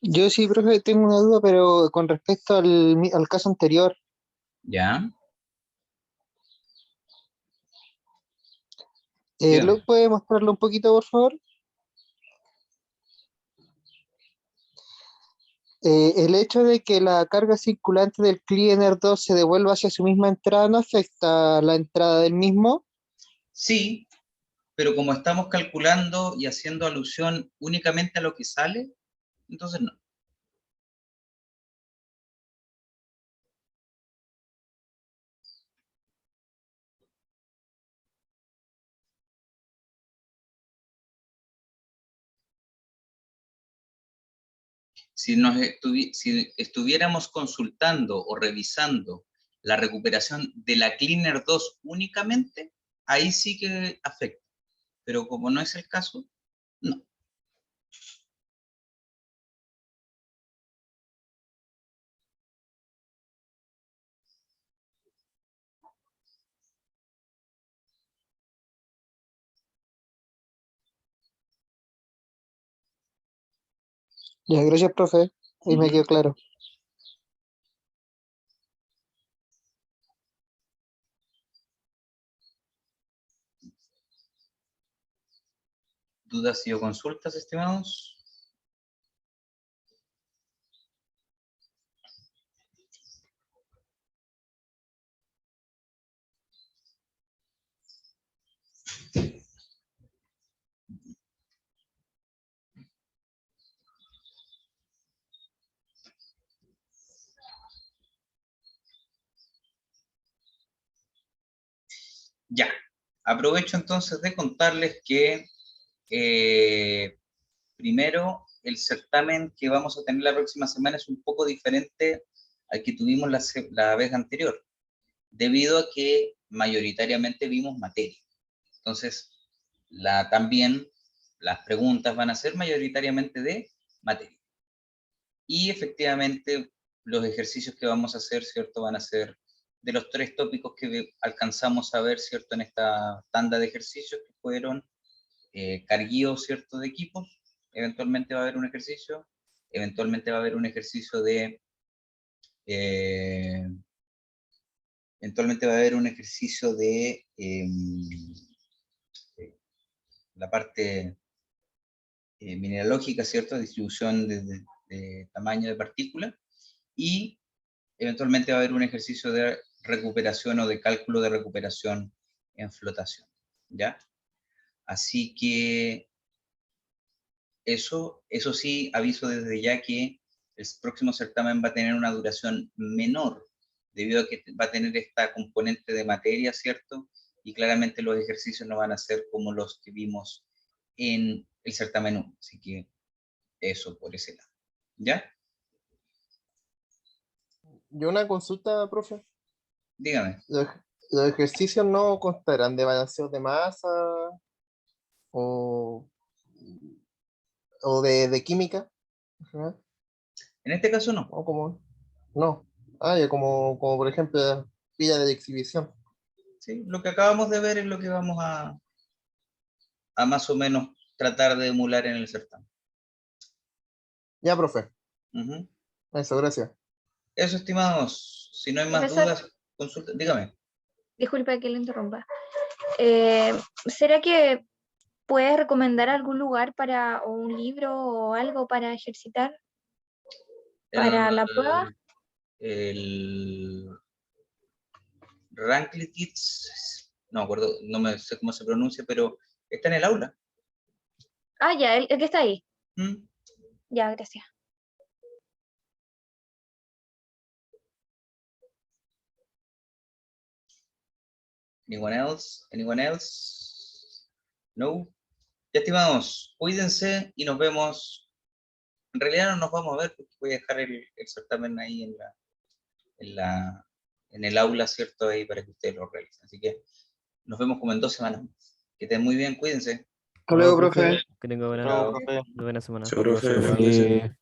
Yo sí, profe, tengo una duda, pero con respecto al caso anterior, ¿Ya? Dígame. ¿puede mostrarlo un poquito, por favor? El hecho de que la carga circulante del Cleaner 2 se devuelva hacia su misma entrada, ¿no afecta la entrada del mismo? Sí, pero como estamos calculando y haciendo alusión únicamente a lo que sale, entonces no. Si estuviéramos consultando o revisando la recuperación de la Cleaner 2 únicamente, ahí sí que afecta. Pero como no es el caso, no. Ya, gracias, profe. Ahí me Ujú. quedó claro. ¿Dudas y o consultas, estimados? Ya, aprovecho entonces de contarles que primero el certamen que vamos a tener la próxima semana es un poco diferente al que tuvimos la vez anterior, debido a que mayoritariamente vimos materia. Entonces, también las preguntas van a ser mayoritariamente de materia. Y efectivamente, los ejercicios que vamos a hacer, ¿cierto? Van a ser de los 3 tópicos que alcanzamos a ver, ¿cierto? En esta tanda de ejercicios que fueron carguío, ¿cierto? De equipos. Eventualmente va a haber un ejercicio. Eventualmente va a haber un ejercicio de... eventualmente va a haber un ejercicio de la parte mineralógica, ¿cierto? Distribución de tamaño de partícula. Y eventualmente va a haber un ejercicio de recuperación o de cálculo de recuperación en flotación, ¿ya? Así que eso sí, aviso desde ya que el próximo certamen va a tener una duración menor, debido a que va a tener esta componente de materia, ¿cierto? Y claramente los ejercicios no van a ser como los que vimos en el certamen 1, así que eso por ese lado, ¿ya? Yo una consulta, profe. Dígame. ¿Los ejercicios no constarán de balanceo de masa o, o de química? Ajá. En este caso no. ¿O como? No. Ah, ya como por ejemplo pilla de exhibición. ¿Sí? Lo que acabamos de ver es lo que vamos a más o menos tratar de emular en el certamen. Ya, profe. Ujú. Eso, gracias. Eso, estimados. Si no hay más Profesor, dudas, consulta. Dígame. disculpa que le interrumpa. ¿Será que puedes recomendar algún lugar para, o un libro o algo para ejercitar para la prueba? El Rankley Kids, no me acuerdo, no me sé cómo se pronuncia, pero está en el aula. Ah, ya, el que está ahí. ¿Mm? Ya, gracias. Anyone else? Anyone else? No. Ya, estimados, cuídense y nos vemos. En realidad no nos vamos a ver porque voy a dejar el certamen ahí en el aula, ¿cierto? Ahí para que ustedes lo realicen. Así que nos vemos como en 2 semanas más. Que estén muy bien, cuídense. Hasta luego, profe. Que tenga Luego, Chao. profe. buena semana. Chao, profe. Profe.